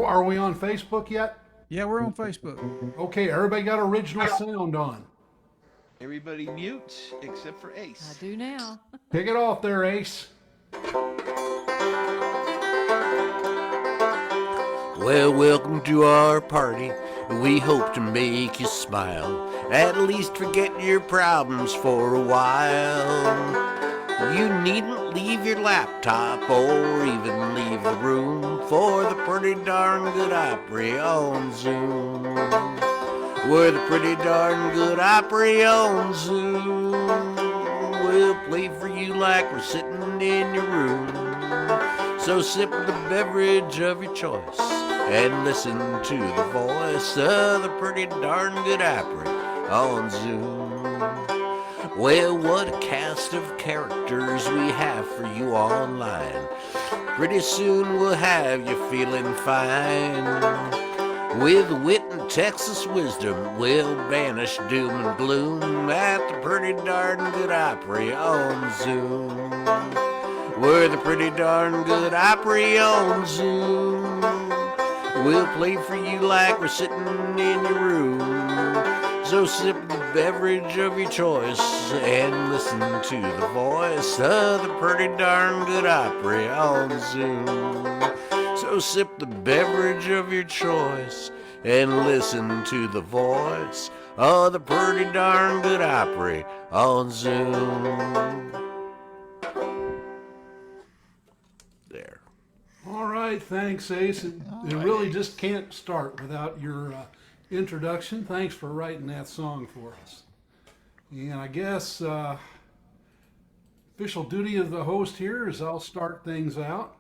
Are we on Facebook yet? Yeah, we're on Facebook. Okay, everybody got original sound on. Everybody mute except for I Ace. do now. Kick it off there, Ace. Well, welcome to our party. We hope to make you smile. At least forget your problems for a while. You needn't leave your laptop or even leave the room for the pretty darn good Opry on Zoom. We're the pretty darn good Opry on Zoom. We'll play for you like we're sitting in your room. So sip the beverage of your choice and listen to the voice of the pretty darn good Opry on Zoom. Well, what a cast of characters we have for you online. Pretty soon we'll have you feeling fine. With wit and Texas wisdom, we'll banish doom and gloom at the pretty darn good Opry on Zoom. We're the pretty darn good Opry on Zoom. We'll play for you like we're sitting in your room. So sip the beverage of your choice and listen to the voice of the pretty darn good Opry on Zoom. So sip the beverage of your choice and listen to the voice of the pretty darn good Opry on Zoom. There. All right, thanks, Ace. It really just can't start without your introduction. Thanks for writing that song for us. And I guess official duty of the host here is I'll start things out.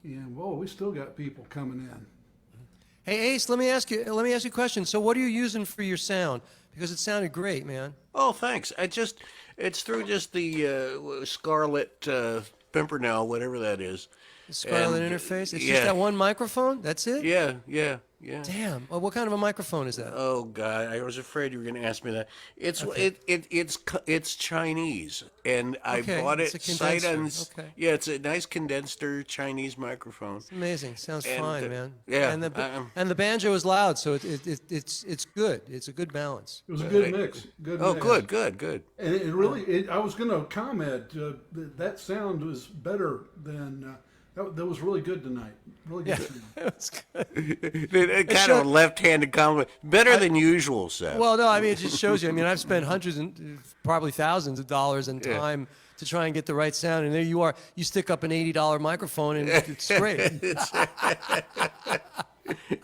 And whoa, we still got people coming in. Hey Ace, let me ask you a question. So what are you using for your sound? Because it sounded great, man. Oh, thanks. It's through just the Scarlett Pimpernel, whatever that is. The Scarlett And, interface? It's yeah. just that one microphone? That's it? Yeah. Damn. Well, what kind of a microphone is that? Oh God, I was afraid you were going to ask me that. It's it's Chinese, and I Okay, bought it's it a sight condenser. uns. Okay. Yeah, it's a nice condenser Chinese microphone. Amazing. Sounds And, fine, man. yeah, And the banjo is loud, so it's good. It's a good balance. It was a good mix. Oh, mix. good. And it really, I was going to comment, that sound was better than, that was really good tonight. Really good sound. It's good. It kind of a left-handed compliment, better than usual, Seth. Well, no, I mean, it just shows you. I mean, I've spent hundreds and probably thousands of dollars and time to try and get the right sound, and there you are. You stick up an $80 microphone, and it's great.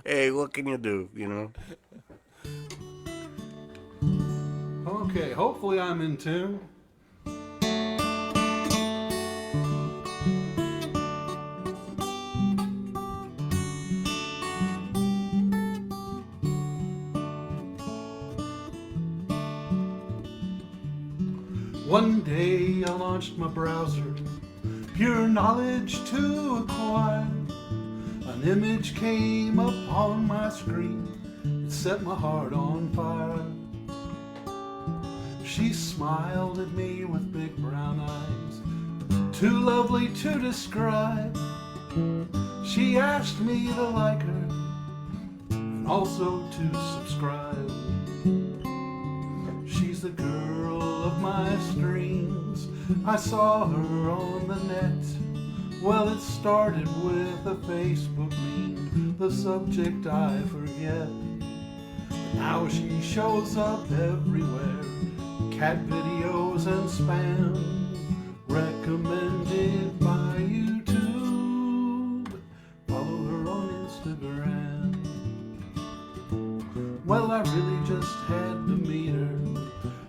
Hey, what can you do? You know. Okay, hopefully I'm in tune. One day I launched my browser, pure knowledge to acquire. An image came up on my screen, it set my heart on fire. She smiled at me with big brown eyes, too lovely to describe. She asked me to like her, and also to subscribe. She's the girl of my dreams. I saw her on the net. Well, it started with a Facebook meme, the subject I forget. Now she shows up everywhere, cat videos and spam, recommended by YouTube. Follow her on Instagram. Well, I really just had to meet her.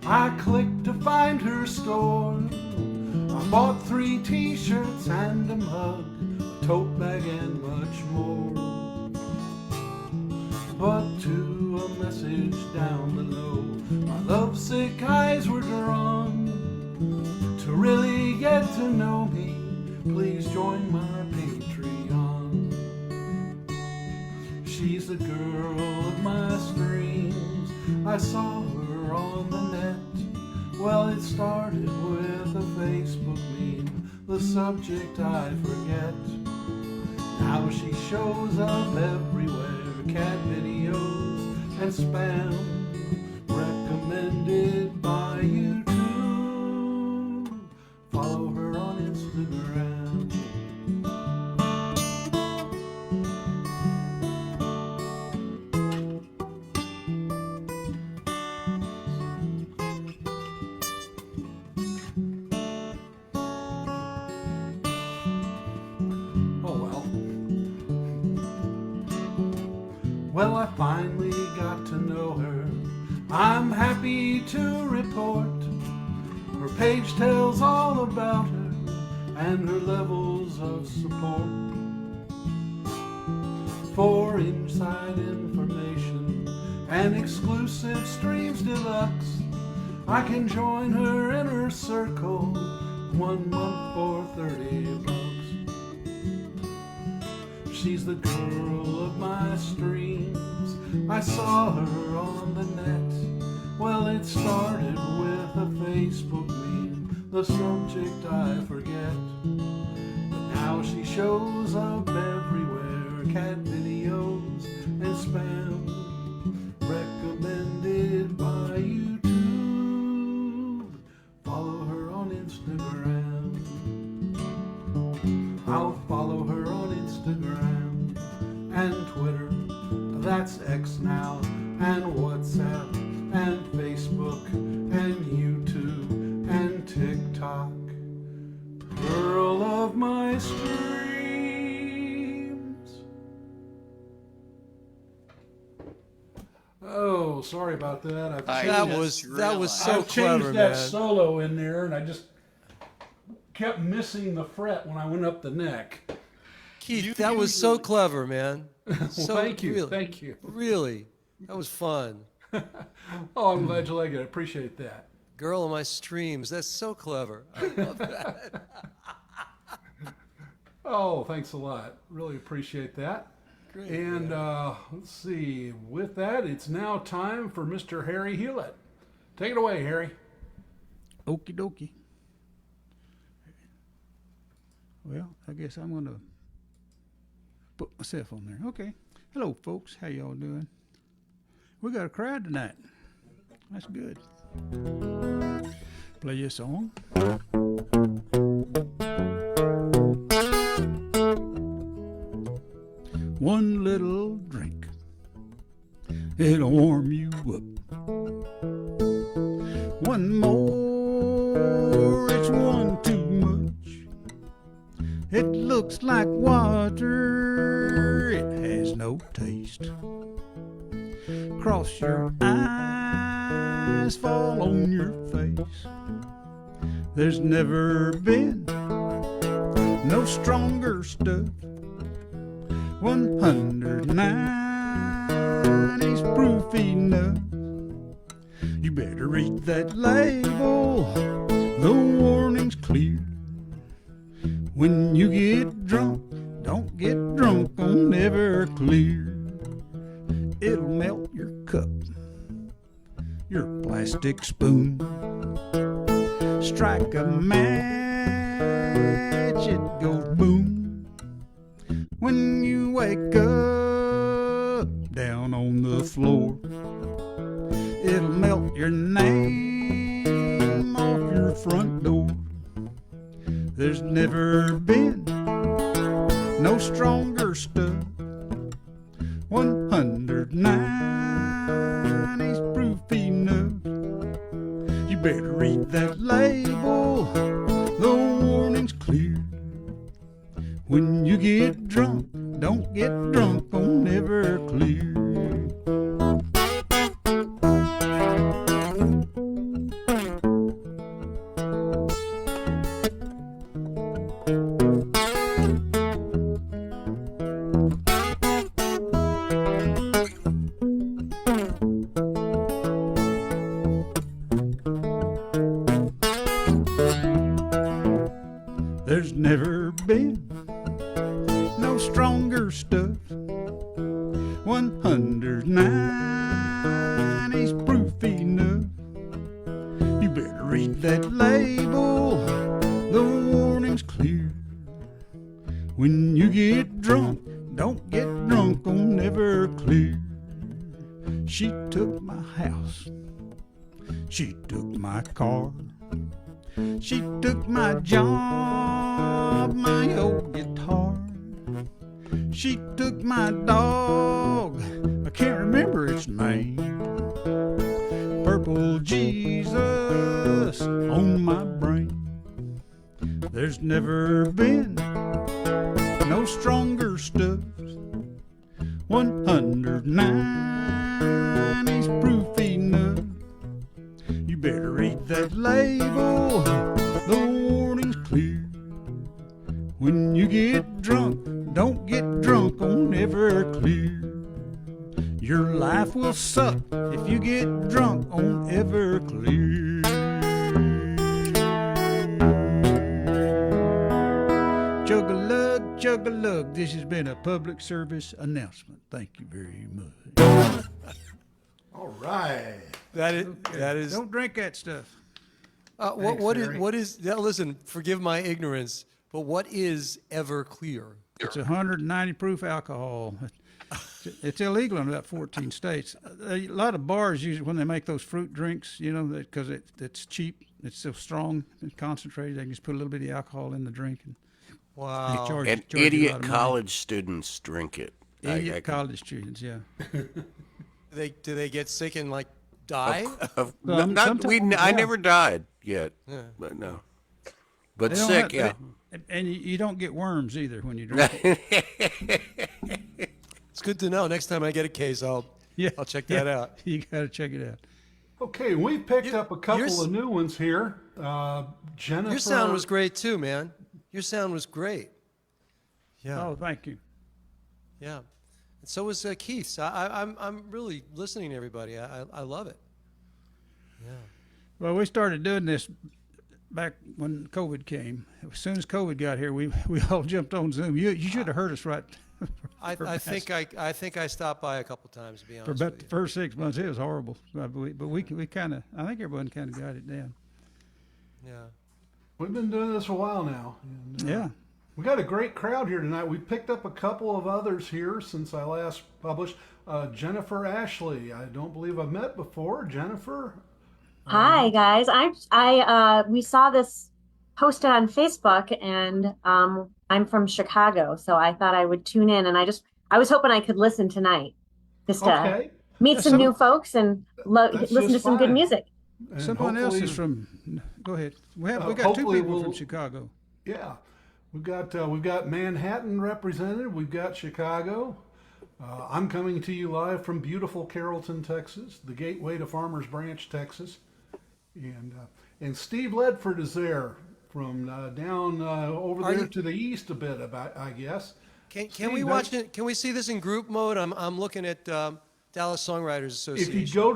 I clicked to find her store. I bought 3 t-shirts and a mug, a tote bag and much more. But to a message down below, my lovesick eyes were drawn. To really get to know me, please join my Patreon. She's the girl of my dreams. I saw her on the net. Well, it started with a Facebook meme, the subject I forget. Now she shows up everywhere, cat videos and spam, recommended by YouTube. Follow her on Instagram. Well, I finally got to know her. I'm happy to report her page tells all about her and her levels of support. For inside information and exclusive streams deluxe, I can join her in her circle 1 month for $30. She's the girl of my streams. I saw her on the net. Well, it started with a Facebook meme, the subject I forget. But now she shows up everywhere, cat videos and spam, recommended by YouTube. Follow her on Instagram. I'll follow her on Instagram and Twitter, that's X now, and WhatsApp and Facebook and YouTube and TikTok. Girl of my streams. Oh, sorry about that. That was so I've clever, changed that man. solo in there, and I just kept missing the fret when I went up the neck. Keith, that was so clever, man. So, Thank you. Really, Thank you. Really, that was fun. Oh, I'm glad you like it. I appreciate that. Girl of my streams. That's so clever. I love that. Oh, thanks a lot. Really appreciate that. Great. And man. let's see. With that, it's now time for Mr. Harry Hewlett. Take it away, Harry. Okie dokie. Well, I guess I'm going to put myself on there. Okay. Hello, folks. How y'all doing? We got a crowd tonight. That's good. Play your song. One little drink, it'll warm you up. One more, it's one too much. It looks like water, it has no taste. Cross your eyes, fall on your face. There's never been no stronger stuff. 190's proof enough. You better read that label, the warning's clear. When you get drunk, don't get drunk on Everclear. It'll melt your cup, your plastic spoon. Strike a match, it goes boom. When you wake up down on the floor, it'll melt your name off your front door. There's never been no stronger stuff. 190's proof enough. You better read that label, the warning's clear. When you get drunk, don't get drunk on Everclear. There's never been no stronger stuff. 190's proof enough. You better read that label, the warning's clear. When you get drunk, ever clear. She took my house. She took my car. She took my job, my old guitar. She took my dog, I can't remember its name. Purple Jesus on my brain. There's never been no stronger stuff. 109 is proof enough. You better read that label, the warning's clear. When you get drunk, don't get drunk on Everclear. Your life will suck if you get drunk on Everclear. Chug-a-lug, chug-a-lug. This has been a public service announcement. Thank you very much. All right. That is. Don't drink that stuff. What is? Now listen, forgive my ignorance, but what is Everclear? It's 190 proof alcohol. It's illegal in about 14 states. A lot of bars use it when they make those fruit drinks, you know, because it's cheap. It's so strong and concentrated. They can just put a little bit of alcohol in the drink. And Wow. charge And you a lot idiot of money. college students drink it. Idiot college students, yeah. Do they get sick and like die? I never died yet, Yeah. but no. But They don't sick, have- yeah. And you don't get worms either when you drink it. It's good to know. Next time I get a case, I'll check that out. You got to check it out. Okay, we picked up a couple yours- of new ones here. Jennifer. Your sound was great too, man. Your sound was great. Yeah. Oh, thank you. Yeah. And so was Keith's. I'm really listening to everybody. I love it. Yeah. Well, we started doing this back when COVID came. As soon as COVID got here, we all jumped on Zoom. You should have heard us right. I think I stopped by a couple times, to be honest For about with the you. first 6 months, it was horrible. But we kind of, I think everyone kind of got it down. Yeah. We've been doing this a while now. And, Yeah. We got a great crowd here tonight. We picked up a couple of others here since I last published. Jennifer Ashley, I don't believe I've met before. Jennifer? Hi guys. We saw this posted on Facebook, and I'm from Chicago, so I thought I would tune in, and I was hoping I could listen tonight, just to Okay. meet some new folks and That's listen to just some good fine. music. And Someone else hopefully- is from. Go ahead. We got two hopefully people from we'll- Chicago. Yeah. We've got Manhattan represented. We've got Chicago. I'm coming to you live from beautiful Carrollton, Texas, the gateway to Farmers Branch, Texas. And Steve Ledford is there from down over Are there you- to the east a bit, I guess. Can Steve, we watch it? Can we see this in group mode? I'm looking at Dallas Songwriters Association. If you go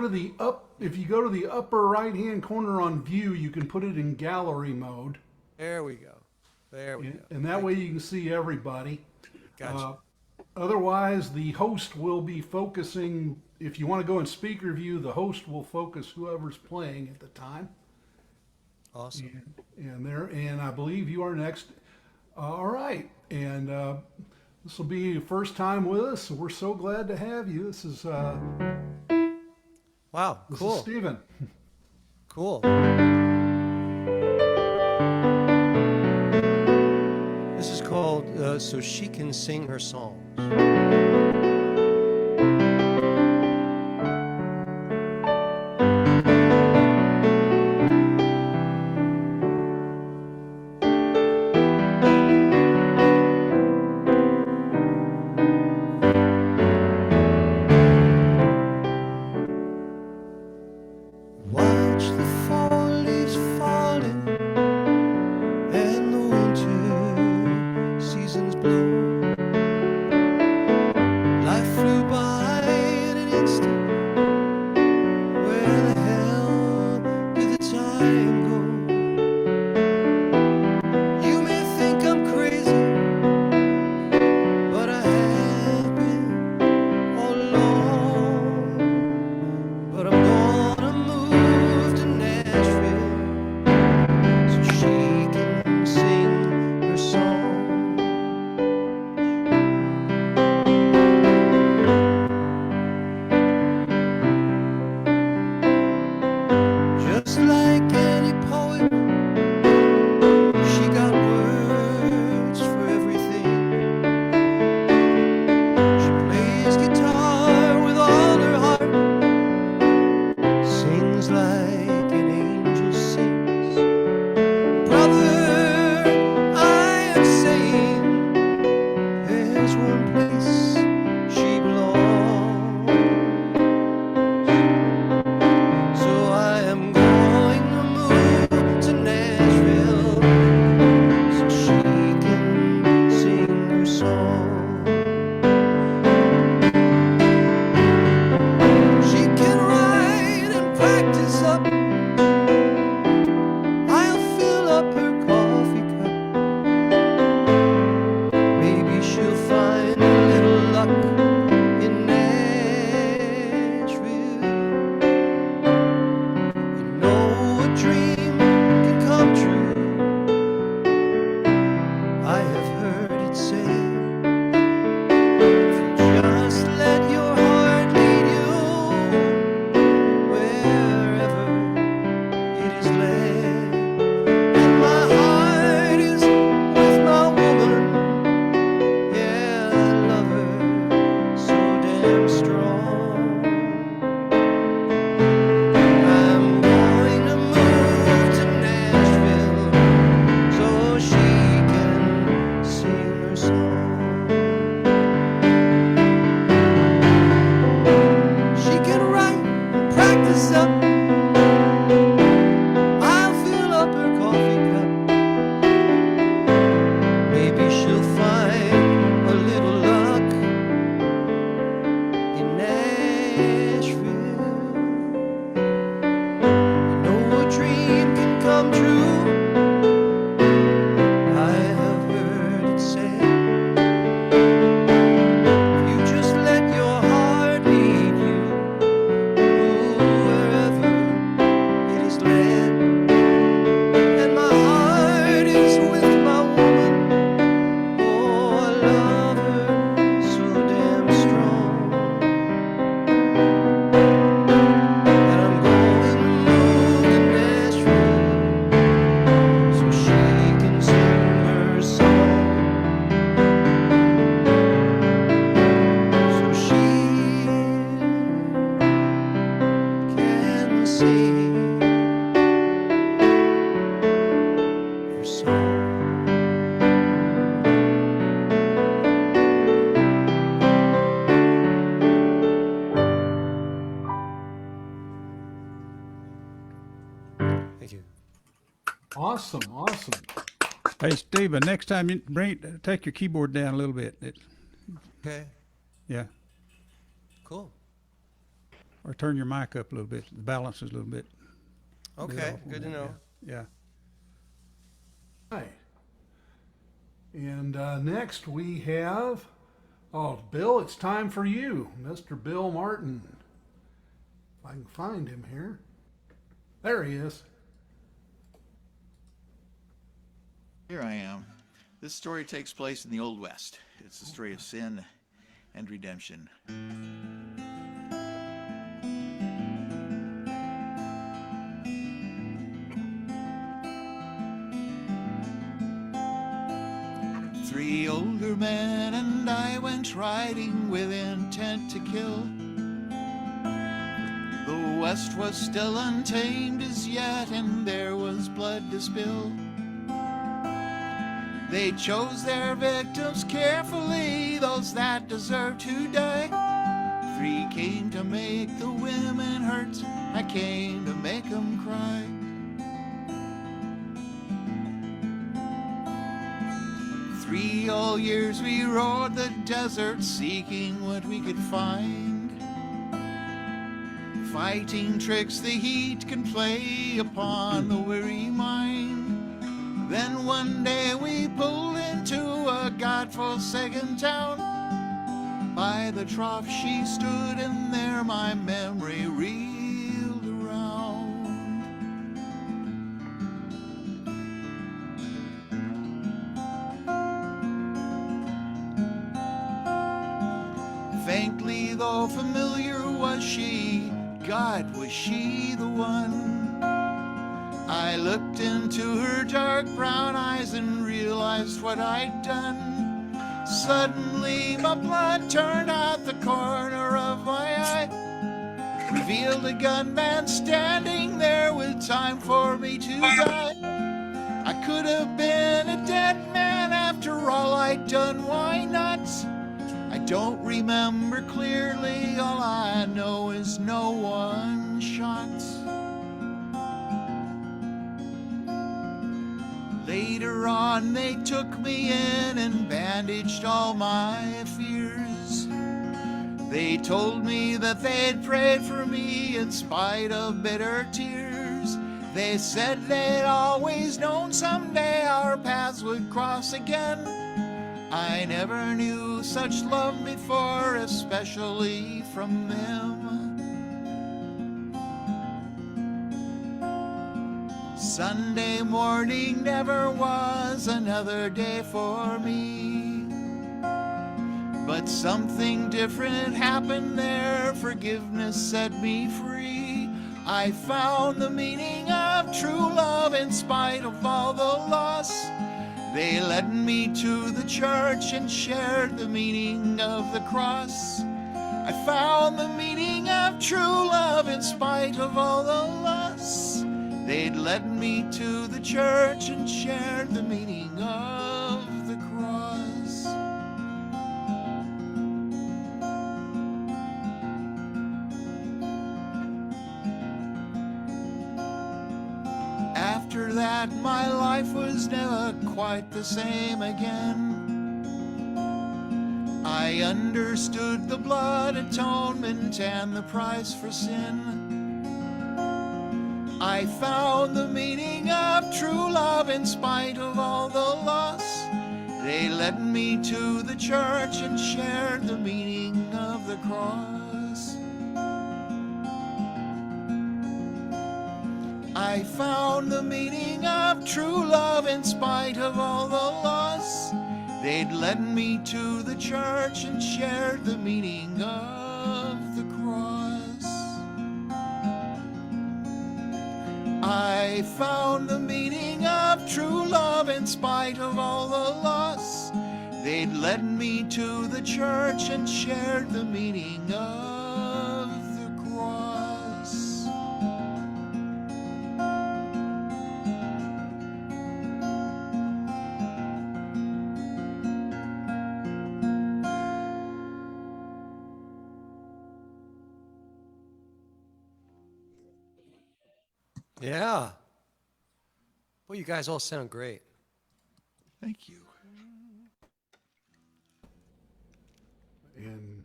to the upper right hand corner on view, you can put it in gallery mode, There we go. There we go. and that way you can see everybody. Gotcha. Otherwise, the host will be focusing. If you want to go in speaker view, the host will focus whoever's playing at the time. Awesome. And I believe you are next. All right, and this will be your first time with us. So we're so glad to have you. This is Wow. this Cool. is Stephen. Cool. This is called So She Can Sing Her Songs. Watch the fall leaves falling and the winter seasons blow. Awesome. Hey, Steve, next time you take your keyboard down a little bit. Okay. Yeah. Cool. Or turn your mic up a little bit. The balance is a little bit. Okay. Good to know. Yeah. Right. And next we have, Bill, it's time for you, Mr. Bill Martin. If I can find him here. There he is. Here I am. This story takes place in the Old West. It's the story of sin and redemption. 3 older men and I went riding with intent to kill. The West was still untamed as yet, and there was blood to spill. They chose their victims carefully, those that deserved to die. 3 came to make the women hurt, I came to make them cry. 3 all years we rode the desert, seeking what we could find. Fighting tricks the heat can play upon the weary mind. Then one day we pulled into a godforsaken town. By the trough she stood, and there my memory reeled around. Faintly though familiar was she, God, was she the one? I looked into her dark brown eyes and realized what I'd done. Suddenly my blood turned out the corner of my eye, revealed a gunman standing there with time for me to die. I could have been a dead man after all I'd done, why not? I don't remember clearly, all I know is no one shot. Later on they took me in and bandaged all my fears. They told me that they'd prayed for me in spite of bitter tears. They said they'd always known someday our paths would cross again. I never knew such love before, especially from them. Sunday morning never was another day for me, but something different happened there. Forgiveness set me free. I found the meaning of true love in spite of all the loss. They led me to the church and shared the meaning of the cross. I found the meaning of true love in spite of all the loss. They'd led me to the church and shared the meaning of the cross. After that, my life was never quite the same again. I understood the blood atonement and the price for sin. I found the meaning of true love in spite of all the loss. They led me to the church and shared the meaning of the cross. I found the meaning of true love in spite of all the loss. They'd led me to the church and shared the meaning of the cross. I found the meaning of true love in spite of all the loss. They'd led me to the church and shared the meaning of the cross. Yeah. Well, you guys all sound great. Thank you. And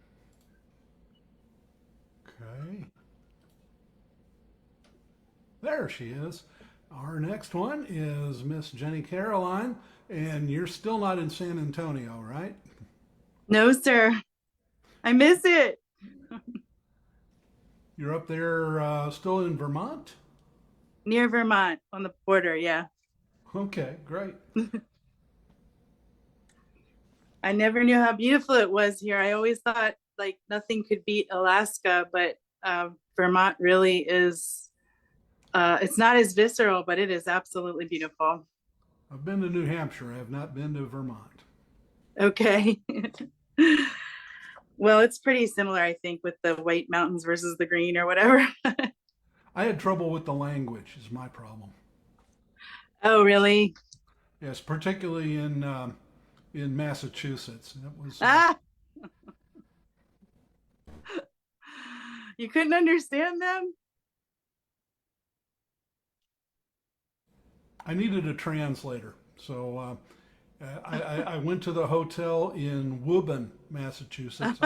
okay. There she is. Our next one is Miss Jenny Caroline, and you're still not in San Antonio, right? No, sir. I miss it. You're up there still in Vermont? Near Vermont on the border, yeah. Okay, great. I never knew how beautiful it was here. I always thought like nothing could beat Alaska, but Vermont really is, it's not as visceral, but it is absolutely beautiful. I've been to New Hampshire. I have not been to Vermont. Okay. Well, it's pretty similar, I think, with the white mountains versus the green or whatever. I had trouble with the language is my problem. Oh, really? Yes, particularly in Massachusetts. It was You couldn't understand them? I needed a translator, so I went to the hotel in Woburn, Massachusetts.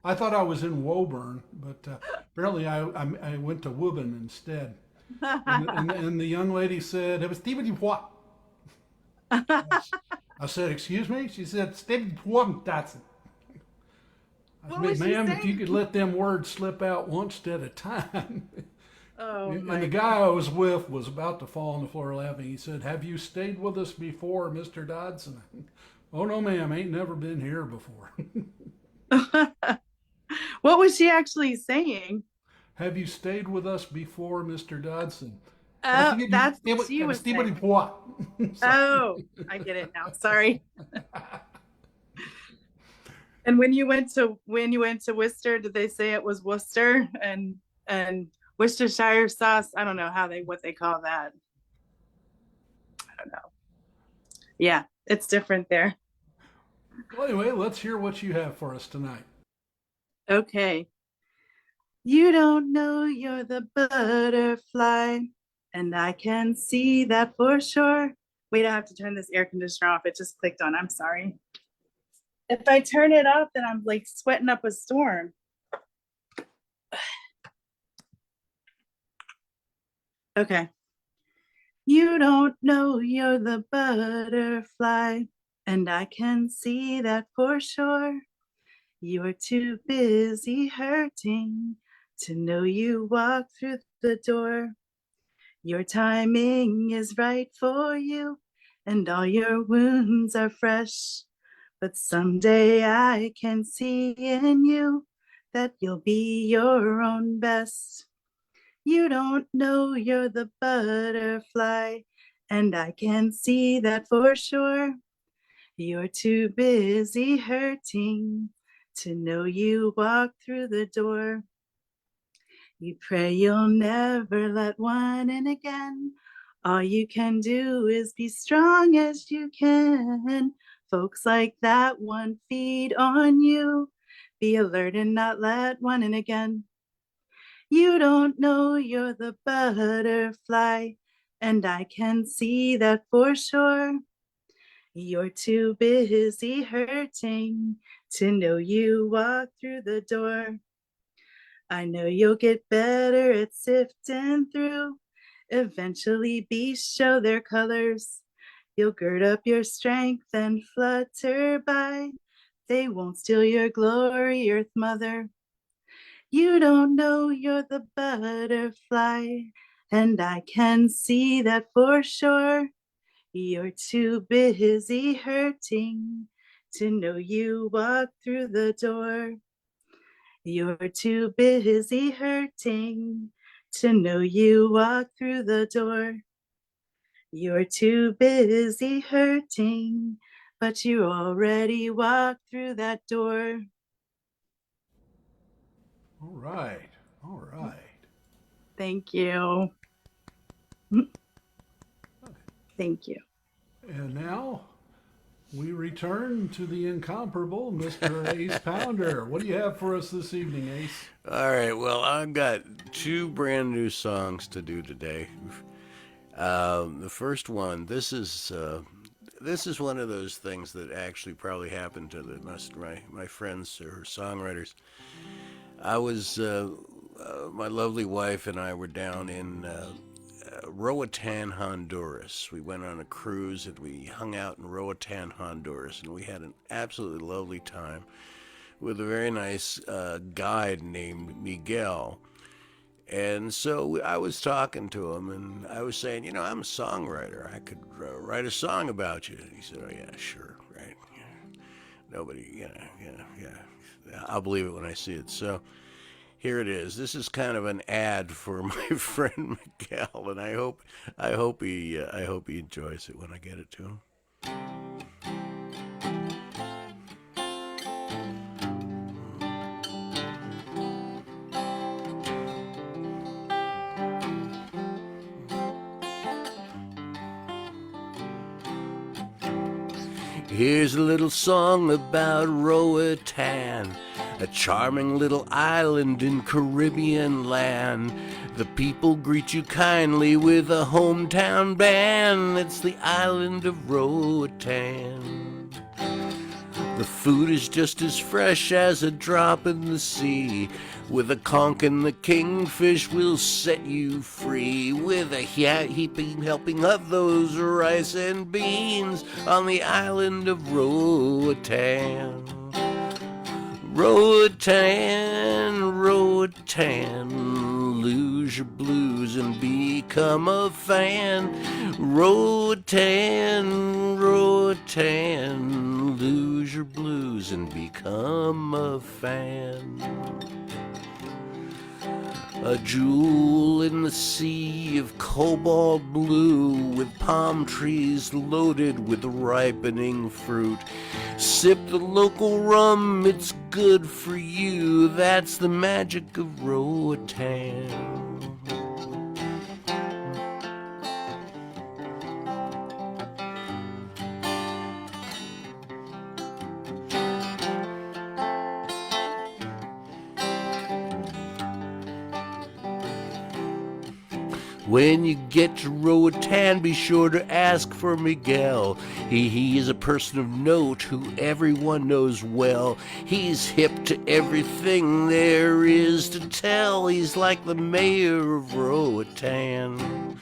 I thought I was in Woburn, but apparently I went to Woburn instead. And the young lady said, "It was Stephen what?" I said, "Excuse me?" She said, "Stephen what, Dodson." I said, "Ma'am, if you could let them words slip out once at a time." Oh, And my the guy I was with was about to fall on the floor laughing. He said, "Have you stayed with us before, Mr. Dodson?" "Oh, no, ma'am. Ain't never been here before." What was she actually saying? "Have you stayed with us before, Mr. Dodson?" Oh, that's what she was Stephen saying. what? Oh, I get it now. Sorry. And when you went to Worcester, did they say it was Worcester and Worcestershire sauce? I don't know what they call that. I don't know. Yeah, it's different there. Well, anyway, let's hear what you have for us tonight. Okay. You don't know you're the butterfly, and I can see that for sure. Wait, I have to turn this air conditioner off. It just clicked on. I'm sorry. If I turn it off, then I'm like sweating up a storm. Okay. You don't know you're the butterfly, and I can see that for sure. You're too busy hurting to know you walk through the door. Your timing is right for you, and all your wounds are fresh. But someday I can see in you that you'll be your own best. You don't know you're the butterfly, and I can see that for sure. You're too busy hurting to know you walk through the door. You pray you'll never let one in again. All you can do is be strong as you can. Folks like that one feed on you. Be alert and not let one in again. You don't know you're the butterfly, and I can see that for sure. You're too busy hurting to know you walk through the door. I know you'll get better at sifting through. Eventually beasts show their colors. You'll gird up your strength and flutter by. They won't steal your glory, Earth Mother. You don't know you're the butterfly, and I can see that for sure. You're too busy hurting to know you walk through the door. You're too busy hurting to know you walk through the door. You're too busy hurting, but you already walked through that door. All right. All right. Thank you. Thank you. And now we return to the incomparable Mr. Ace Pounder. What do you have for us this evening, Ace? All right, well, I've got two brand new songs to do today. The first one, this is one of those things that actually probably happened to my friends or songwriters. I was my lovely wife and I were down in Roatan, Honduras. We went on a cruise and we hung out in Roatan, Honduras, and we had an absolutely lovely time with a very nice guide named Miguel. And so I was talking to him, and I was saying, I'm a songwriter. I could write a song about you. And he said, oh, yeah, sure, right. Yeah. Nobody, yeah. I'll believe it when I see it. So here it is. This is kind of an ad for my friend Miguel, and I hope he enjoys it when I get it to him. Here's a little song about Roatan, a charming little island in Caribbean land. The people greet you kindly with a hometown band. It's the island of Roatan. The food is just as fresh as a drop in the sea. With a conch and the kingfish will set you free. With a heaping helping of those rice and beans on the island of Roatan. Roatan, Roatan, lose your blues and become a fan. Roatan, Roatan, lose your blues and become a fan. A jewel in the sea of cobalt blue, with palm trees loaded with ripening fruit. Sip the local rum, it's good for you. That's the magic of Roatan. When you get to Roatan, be sure to ask for Miguel. He is a person of note who everyone knows well. He's hip to everything there is to tell. He's like the mayor of Roatan.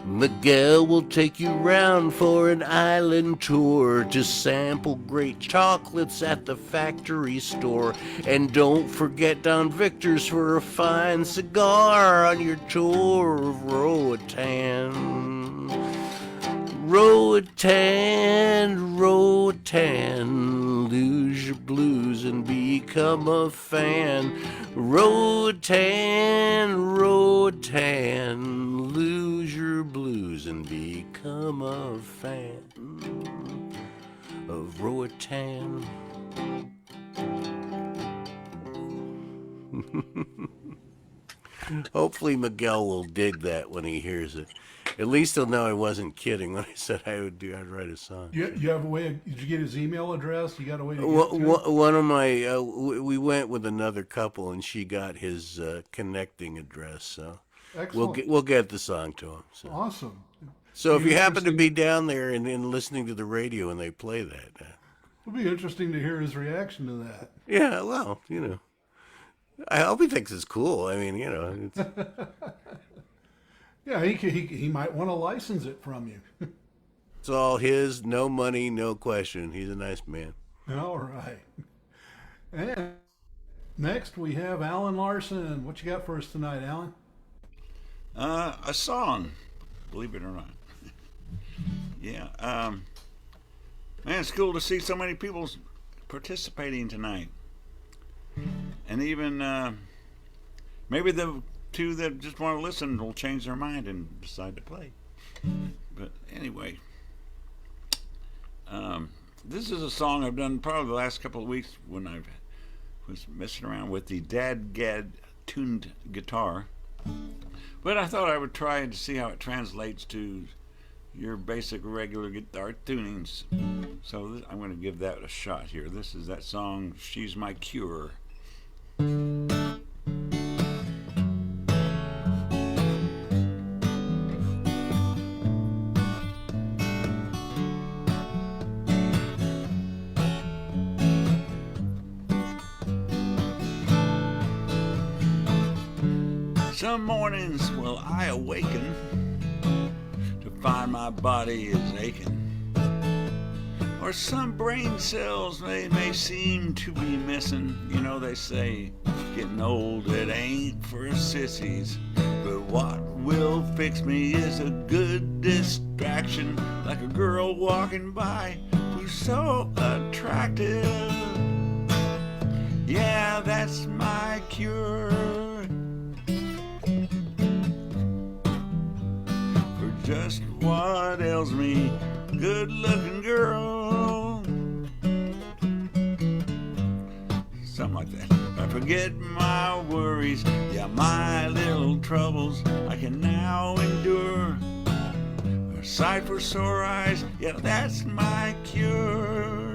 Miguel will take you round for an island tour to sample great chocolates at the factory store. And don't forget Don Victor's for a fine cigar on your tour of Roatan. Roatan, Roatan, lose your blues and become a fan. Roatan, Roatan, lose your blues and become a fan of Roatan. Hopefully Miguel will dig that when he hears it. At least he'll know I wasn't kidding when I said I'd write a song. You have a way? Did you get his email address? You got a way to get to him? One of my we went with another couple, and she got his connecting address. So Excellent. we'll get the song to him. So. Awesome. So if you happen to be down there and listening to the radio and they play that, It'll be interesting to hear his reaction to that. yeah, well, I hope he thinks it's cool. I mean, it's. Yeah, he might want to license it from you. It's all his, no money, no question. He's a nice man. All right. And next we have Alan Larson. What you got for us tonight, Alan? A song, believe it or not. Yeah. Man, it's cool to see so many people participating tonight. And even maybe the two that just want to listen will change their mind and decide to play. But anyway, this is a song I've done probably the last couple of weeks when I was messing around with the Dad-Gad tuned guitar. But I thought I would try to see how it translates to your basic regular guitar tunings. So I'm going to give that a shot here. This is that song, She's My Cure. Some mornings, well, I awaken to find my body is aching. Or some brain cells they may seem to be missing. You know, they say getting old, it ain't for sissies. But what will fix me is a good distraction, like a girl walking by who's so attractive. Yeah, that's my cure for just what ails me. Good-looking girl, something like that. I forget my worries, yeah, my little troubles I can now endure. A sight for sore eyes, yeah, that's my cure.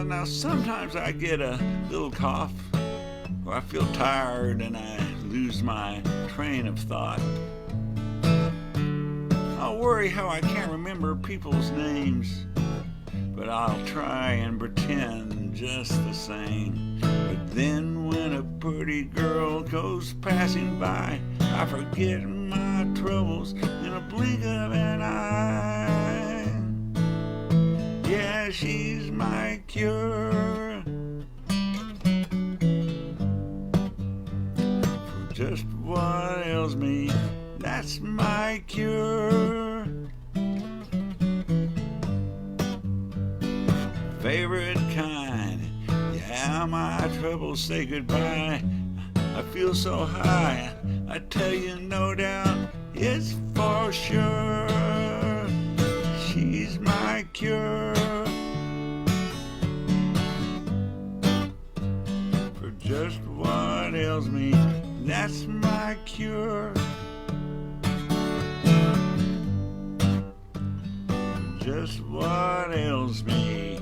Now sometimes I get a little cough, or I feel tired and I lose my train of thought. I'll worry how I can't remember people's names, but I'll try and pretend just the same. But then when a pretty girl goes passing by, I forget my troubles in a blink of an eye. Yeah, she's my cure for just what ails me. That's my cure. Favorite kind, yeah, my troubles say goodbye. I feel so high, I tell you no doubt, it's for sure. She's my cure for just what ails me. That's my cure for just what ails me.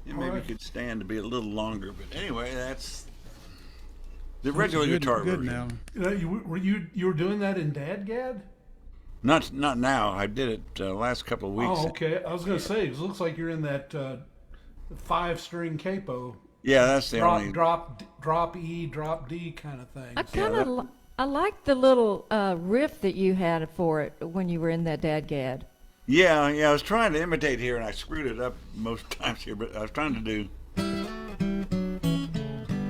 Maybe could stand to be a little longer, but anyway, that's the regular guitar good version. now. You were doing that in Dadgad? Not now. I did it last couple of weeks. Oh, okay. I was going to say, it looks like you're in that 5-string capo. Yeah, that's the only. Drop E, drop D kind of thing. I kind of I like the little riff that you had for it when you were in that Dadgad. Yeah. I was trying to imitate here, and I screwed it up most times here. But I was trying to do.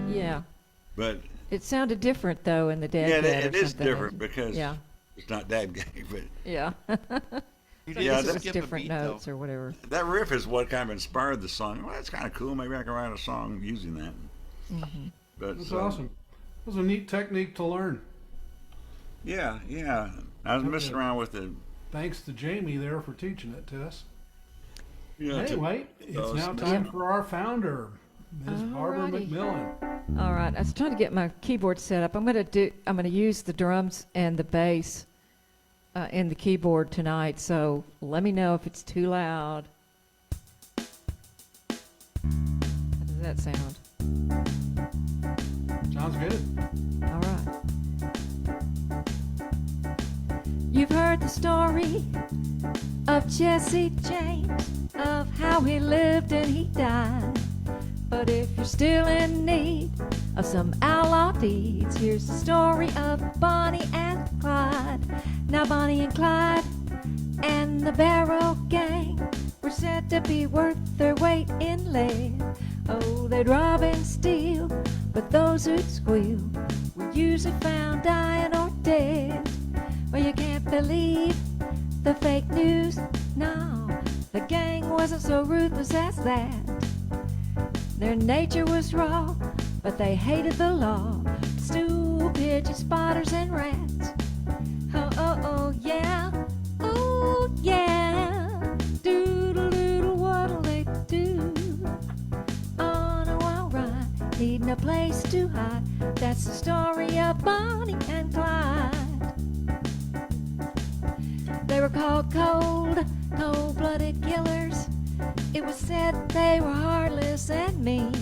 Yeah. But It sounded different though in the Dadgad. yeah, or it is something. different because Yeah. it's not Dadgad, but Yeah. Yeah, I guess it that- was different notes or whatever. that riff is what kind of inspired the song. Well, that's kind of cool. Maybe I can write a song using that. Mm-hmm. But That's awesome. It was a neat technique to learn. Yeah. I was messing around with it. Thanks to Jamie there for teaching it to us. Yeah, Anyway, it's now Dawson. time for our founder, Ms. Barbe Alrighty. McMillen. All right, I was trying to get my keyboard set up. I'm gonna use the drums and the bass in the keyboard tonight. So let me know if it's too loud. How does that sound? Sounds good. All right. You've heard the story of Jesse James, of how he lived and he died. But if you're still in need of some outlaw deeds, here's the story of Bonnie and Clyde. Now Bonnie and Clyde and the Barrow Gang were said to be worth their weight in lead. Oh, they'd rob and steal, but those who'd squeal were usually found dying or dead. Well, you can't believe the fake news, no. The gang wasn't so ruthless as that. Their nature was raw, but they hated the law. Stool pigeons, spotters, and rats. Oh, yeah. Oh, yeah. Doodle-doodle, what'll they do? On a wild ride, needing a place to hide. That's the story of Bonnie and Clyde. They were called cold-blooded killers. It was said they were heartless and mean,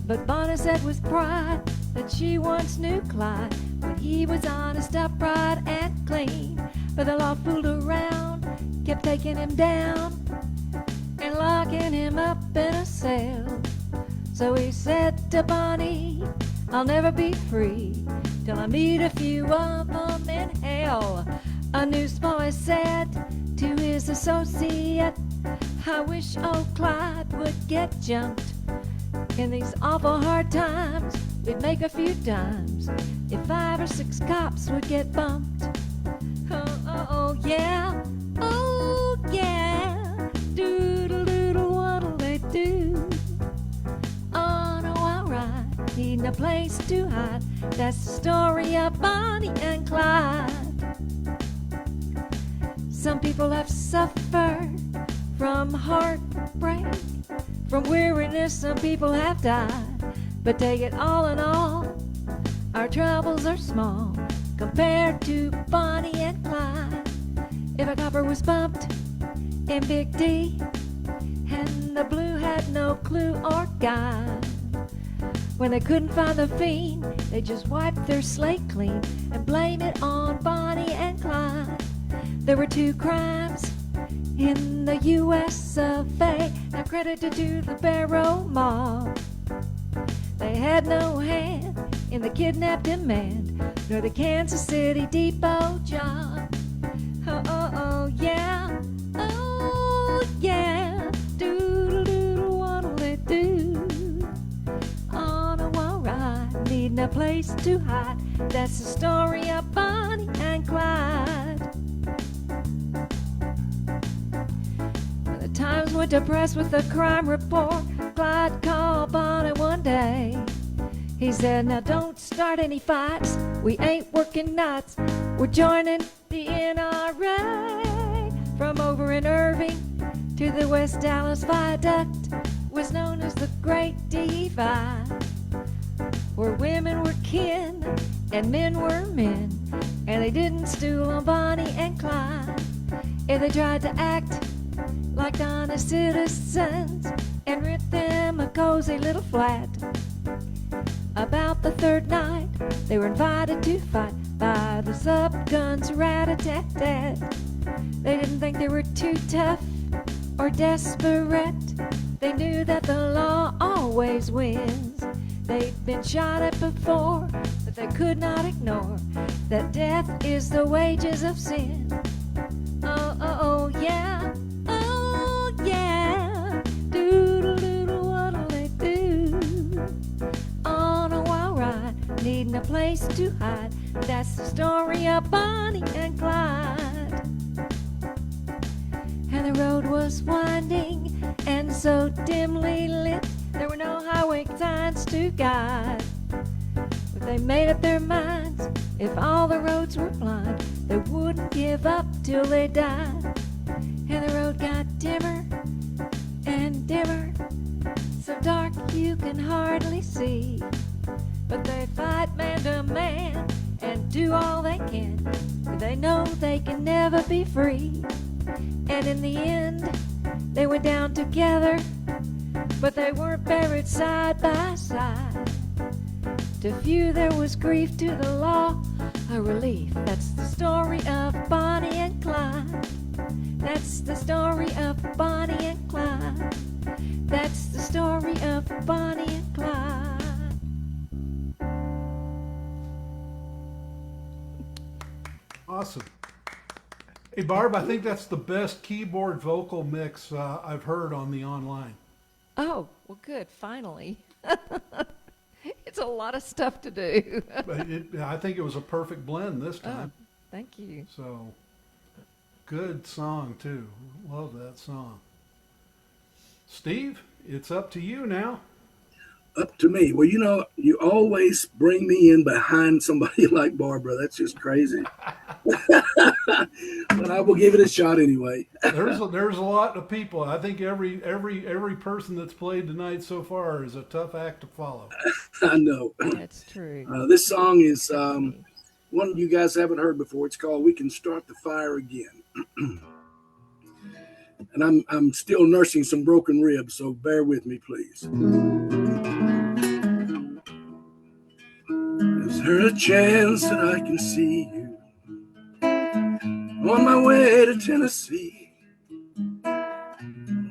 but Bonnie said with pride that she once knew Clyde when he was honest, upright, and clean. But the law fooled around, kept taking him down and locking him up in a cell. So he said to Bonnie, I'll never be free till I meet a few of them in hell. A newsboy said to his associate, I wish old Clyde would get jumped. In these awful hard times, we'd make a few dimes if 5 or 6 cops would get bumped. Oh, yeah, oh, yeah, doodle-doodle, what'll they do? On a wild ride, needing a place to hide. That's the story of Bonnie and Clyde. Some people have suffered from heartbreak, from weariness. Some people have died, but take it all in all, our troubles are small compared to Bonnie and Clyde. If a copper was bumped in Big D and the blue had no clue or guide, when they couldn't find the fiend, they just wiped their slate clean and blame it on Bonnie and Clyde. There were 2 crimes in the U.S. of A, now credited to the Barrow mob. They had no hand in the kidnap demand, nor the Kansas City Depot job. Oh, yeah, oh, yeah, doodle-doodle, what'll they do? On a wild ride, needing a place to hide. That's the story of Bonnie and Clyde. When the Times went to press with a crime report, Clyde called Bonnie one day. He said, now don't start any fights, we ain't working nights, we're joining the NRA. From over in Irving to the West Dallas Viaduct was known as the Great Divide, where women were kin and men were men, and they didn't stool on Bonnie and Clyde. If they tried to act like honest citizens and rent them a cozy little flat, about the 3rd night they were invited to fight by the sub-guns rat-a-tat-tat. They didn't think they were too tough or desperate. They knew that the law always wins. They'd been shot at before, but they could not ignore that death is the wages of sin. Oh, yeah, oh, yeah, doodle-doodle, what'll they do? On a wild ride, needing a place to hide. That's the story of Bonnie and Clyde. And the road was winding and so dimly lit, there were no highway signs to guide. But they made up their minds, if all the roads were blind, they wouldn't give up till they died. And the road got dimmer and dimmer, so dark you can hardly see. But they fight man to man and do all they can, but they know they can never be free. And in the end, they went down together, but they weren't buried side by side. To few there was grief, to the law a relief. That's the story of Bonnie and Clyde. That's the story of Bonnie and Clyde. That's the story of Bonnie and Clyde. Awesome. Hey, Barb, I think that's the best keyboard vocal mix I've heard on the online. Oh, well, good. Finally. It's a lot of stuff to do. But I think it was a perfect blend this time. Oh, thank you. So, good song, too. Love that song. Steve, it's up to you now. Up to me. Well, you know, you always bring me in behind somebody like Barbara. That's just crazy. But I will give it a shot anyway. There's a lot of people. I think every person that's played tonight so far is a tough act to follow. I know. That's true. This song is one you guys haven't heard before. It's called "We Can Start the Fire Again." and I'm still nursing some broken ribs, so bear with me, please. Is there a chance that I can see you on my way to Tennessee?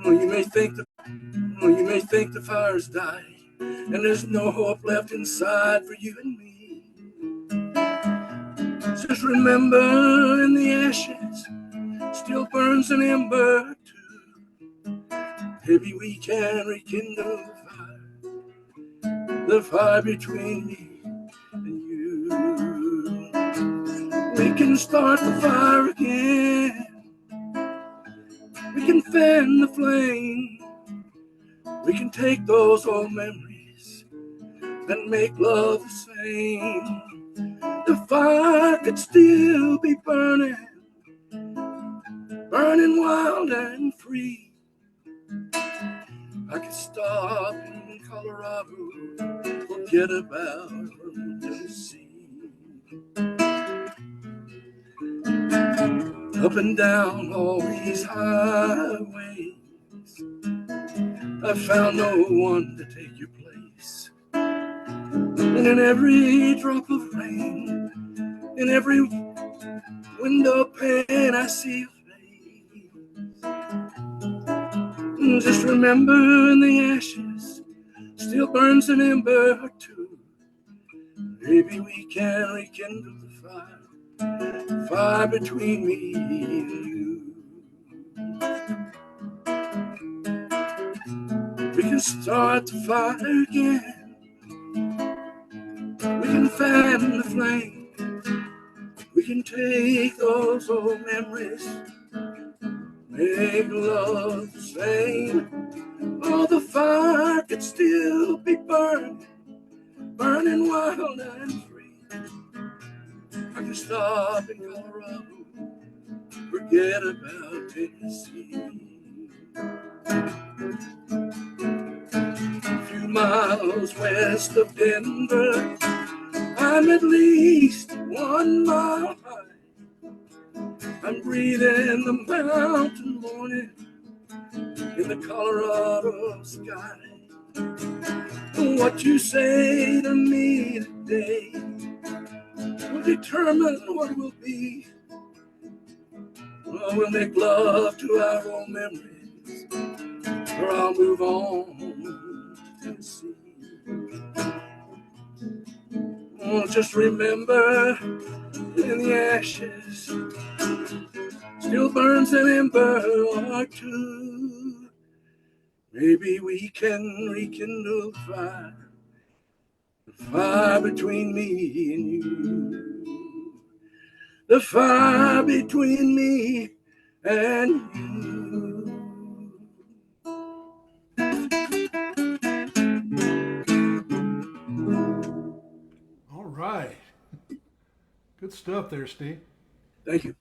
Oh, you may think the fire's died and there's no hope left inside for you and me. Just remember, in the ashes still burns an ember too. Maybe we can rekindle the fire between me and you. We can start the fire again. We can fan the flame. We can take those old memories and make love the same. The fire could still be burning, burning wild and free. I could stop in Colorado, forget about Tennessee. Up and down all these highways, I found no one to take your place. And in every drop of rain, in every window pane, I see your face. Just remember, in the ashes still burns an ember or two. Maybe we can rekindle the fire between me and you. We can start the fire again. We can fan the flame. We can take those old memories, make love the same. Oh, the fire could still be burning, burning wild and free. I can stop in Colorado, forget about Tennessee. A few miles west of Denver, I'm at least 1 mile high. I'm breathing the mountain morning in the Colorado sky. What you say to me today will determine what will be. Well, we'll make love to our old memories, or I'll move on to Tennessee. Oh, just remember, in the ashes still burns an ember or two. Maybe we can rekindle the fire between me and you. The fire between me and you. All right. Good stuff there, Steve. Thank you.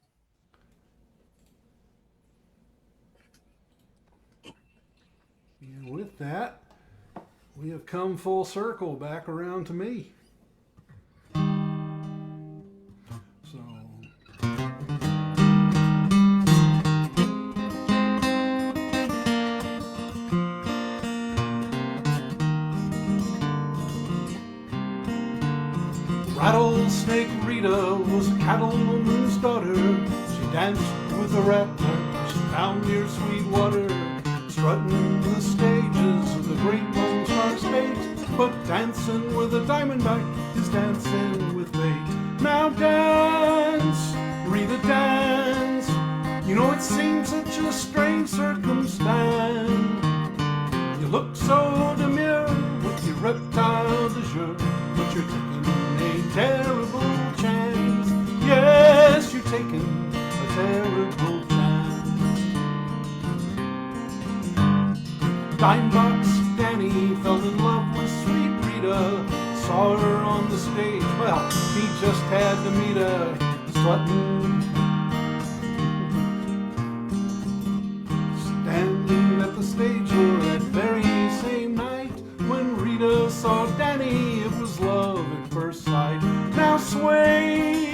And with that, we have come full circle back around to me. So, Rattlesnake Rita was a cattlewoman's daughter. She danced with the rattlers down near Sweetwater, strutting the stages of the Great Lone Star State. But dancing with a diamondback is dancing with fate. Now dance, Rita, dance. You know it seems such a strange circumstance. You look so demure with your reptile de jour, but you're taking a terrible chance. Yes, you're taking a terrible chance. Dimebox Danny fell in love with sweet Rita, saw her on the stage. Well, he just had to meet her, strutting, standing at the stage door that very same night. When Rita saw Danny, it was love at first sight. Now sway,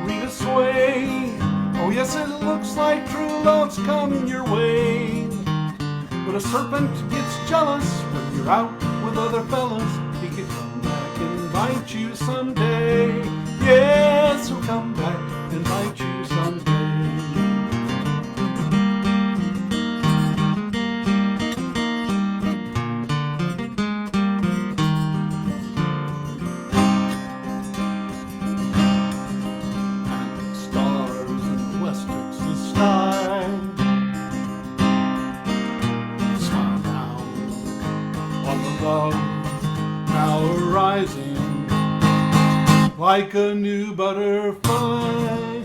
Rita, sway. Oh yes, it looks like true love's come your way. But a serpent gets jealous when you're out with other fellas. He could come back and bite you someday. Yes, he'll come back and bite you someday. Stars in the West Texas sky. Smile down on the love now arising like a new butterfly.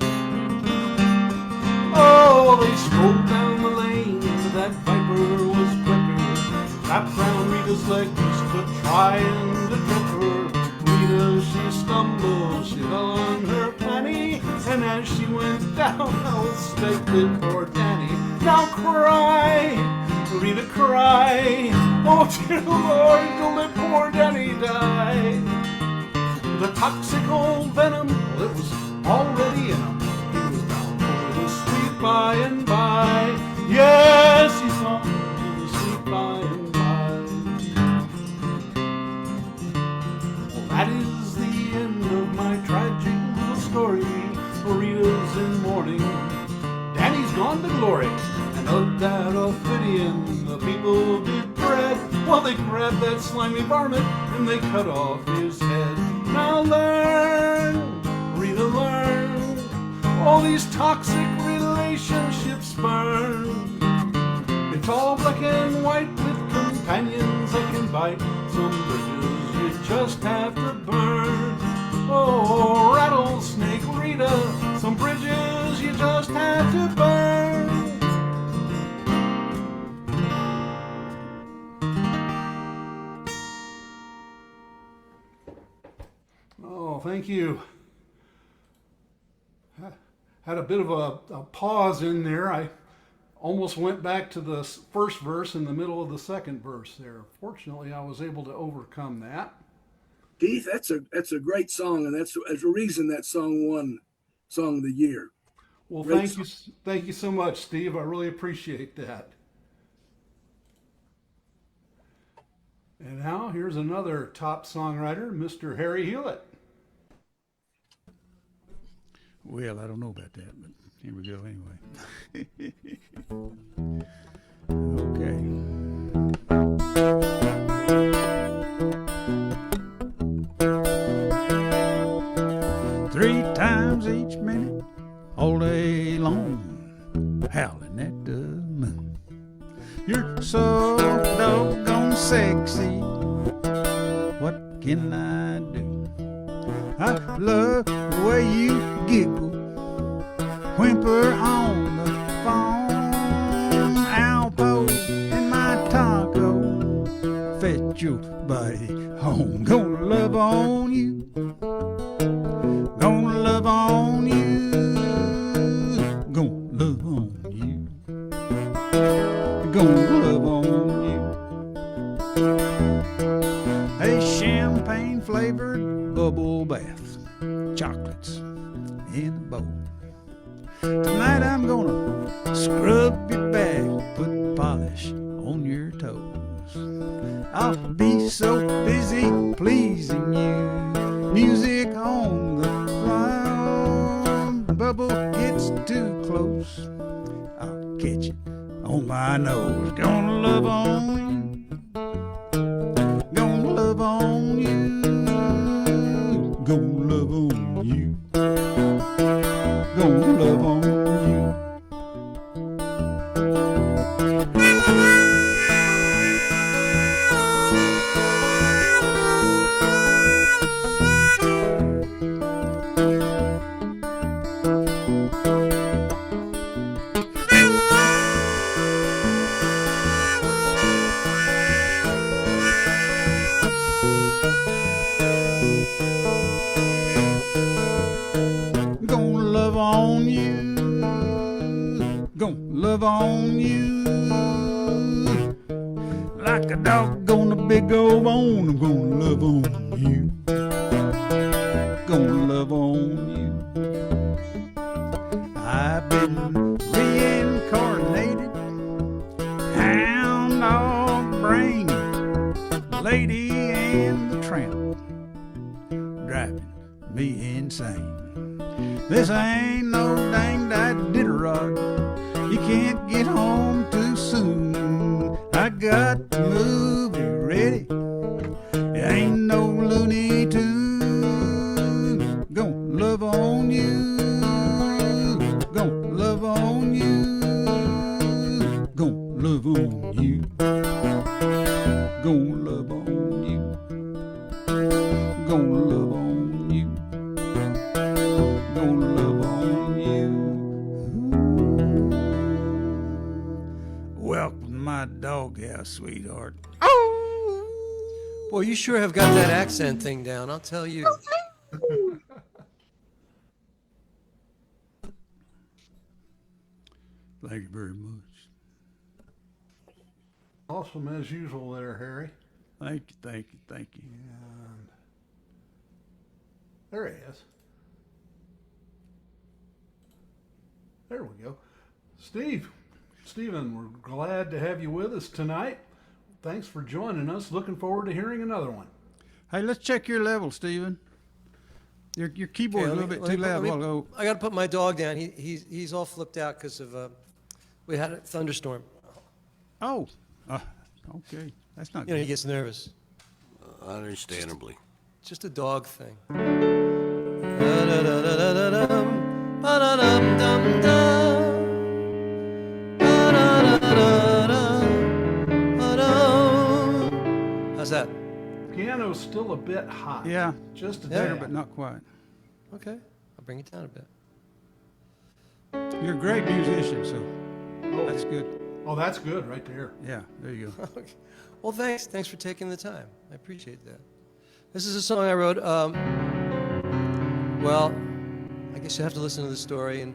Oh, they strolled down the lane, that viper was quicker. Wrapped round Rita's leg just to try and to trip her. Rita, she stumbled, she fell on her fanny, and as she went down, how it staked it poor Danny. Now cry, Rita, cry. Oh, dear Lord, don't let poor Danny die. The toxic old venom, well, it was already in him. He was bound for the sweet by and by. Yes, he's on to the sweet by and by. Well, that is the end of my tragic little story. Rita's in mourning, Danny's gone to glory. And of that Ophidian the people did dread. Well, they grabbed that slimy varmint and they cut off his head. Now learn, Rita, learn, all these toxic relationships burn. It's all black and white with companions that can bite. Some bridges you just have to burn. Oh, rattlesnake Rita, some bridges you just have to burn. Oh, thank you. Had a bit of a pause in there. I almost went back to the first verse in the middle of the second verse there. Fortunately, I was able to overcome that. Keith, that's a great song, and that's a reason that song won Song of the Year. Well, Great thank you so much, Steve. I really appreciate that. And now here's another top songwriter, Mr. Harry Hewlett. Well, I don't know about that, but here we go anyway. Okay. 3 times each minute, all day long, howling at the moon. You're so doggone sexy, what can I do? I love the way you giggle, whimper on the phone. Alpo in my taco, fetch your body home. Gonna love on you, gonna love on you, gonna love on you, gonna love on you. A champagne flavored bubble bath, chocolates in a bowl. Tonight I'm gonna scrub your back, put polish on your toes. I'll be so busy pleasing you, music on the ground. Bubble gets too close, I'll catch it on my nose. Gonna love on you, gonna love on you, gonna love on you, gonna love on you. Love on you like a dog on a big old bone. I'm gonna love on you, gonna love on you. I've been reincarnated same. This ain't no dang diddle-rod. You can't get home too soon. I got the movie ready. It ain't no Looney Tunes. Gonna love on you. Gonna love on you. Gonna love on you. Gonna love on you. Gonna love on you. Gonna love on you. Welcome to my doghouse, sweetheart. Boy, you sure have got that accent thing down, I'll tell you. Thank you very much. Awesome as usual there, Harry. Thank you, thank you, thank you. And there he is. There we go. Stephen, we're glad to have you with us tonight. Thanks for joining us. Looking forward to hearing another one. Hey, let's check your level, Stephen. Your keyboard's a little bit too loud. I got to put my dog down. He's all flipped out because of we had a thunderstorm. Oh, okay. That's not You know, good. he gets nervous. Understandably. Just a dog thing. Da-da-da-da-da-dum, ba-da-dum-dum-dum, ba-da-da-da-da, ba-dum. How's that? Piano's still a bit hot. Yeah, Just a better, tad. but not quite. Okay, I'll bring it down a bit. You're a great musician, so that's good. Oh, that's good right there. Yeah, there you go. Okay. Well, thanks. Thanks for taking the time. I appreciate that. This is a song I wrote. Well, I guess you have to listen to the story, and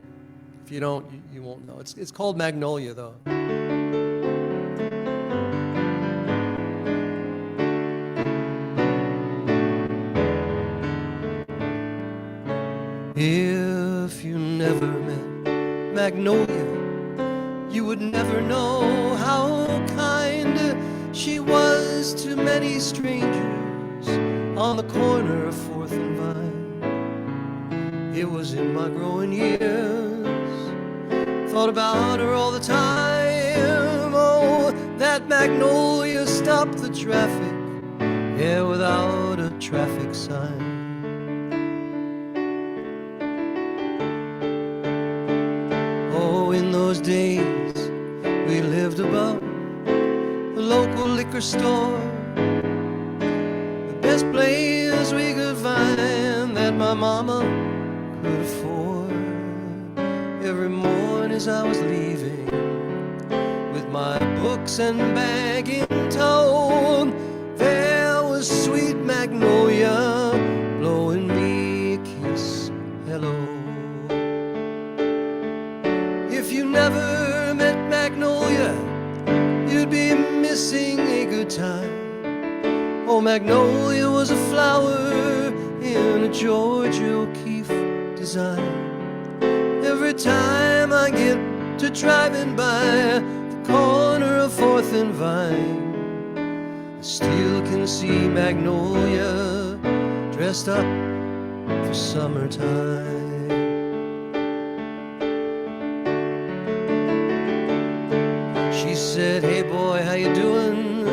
if you don't, you won't know. It's called Magnolia, though. If you never met Magnolia, you would never know how kind she was to many strangers on the corner of 4th and Vine. It was in my growing years, thought about her all the time. Oh, that Magnolia stopped the traffic, yeah, without a traffic sign. Oh, in those days, we lived above the local liquor store, the best place we could find that my mama could afford. Every morning as I was leaving, with my books and bag in tow, there was sweet Magnolia blowing me a kiss, hello. If you never met Magnolia, you'd be missing a good time. Oh, Magnolia was a flower in a George O'Keeffe design. Every time I get to driving by the corner of 4th and Vine, I still can see Magnolia dressed up for summertime. She said, hey boy, how you doing?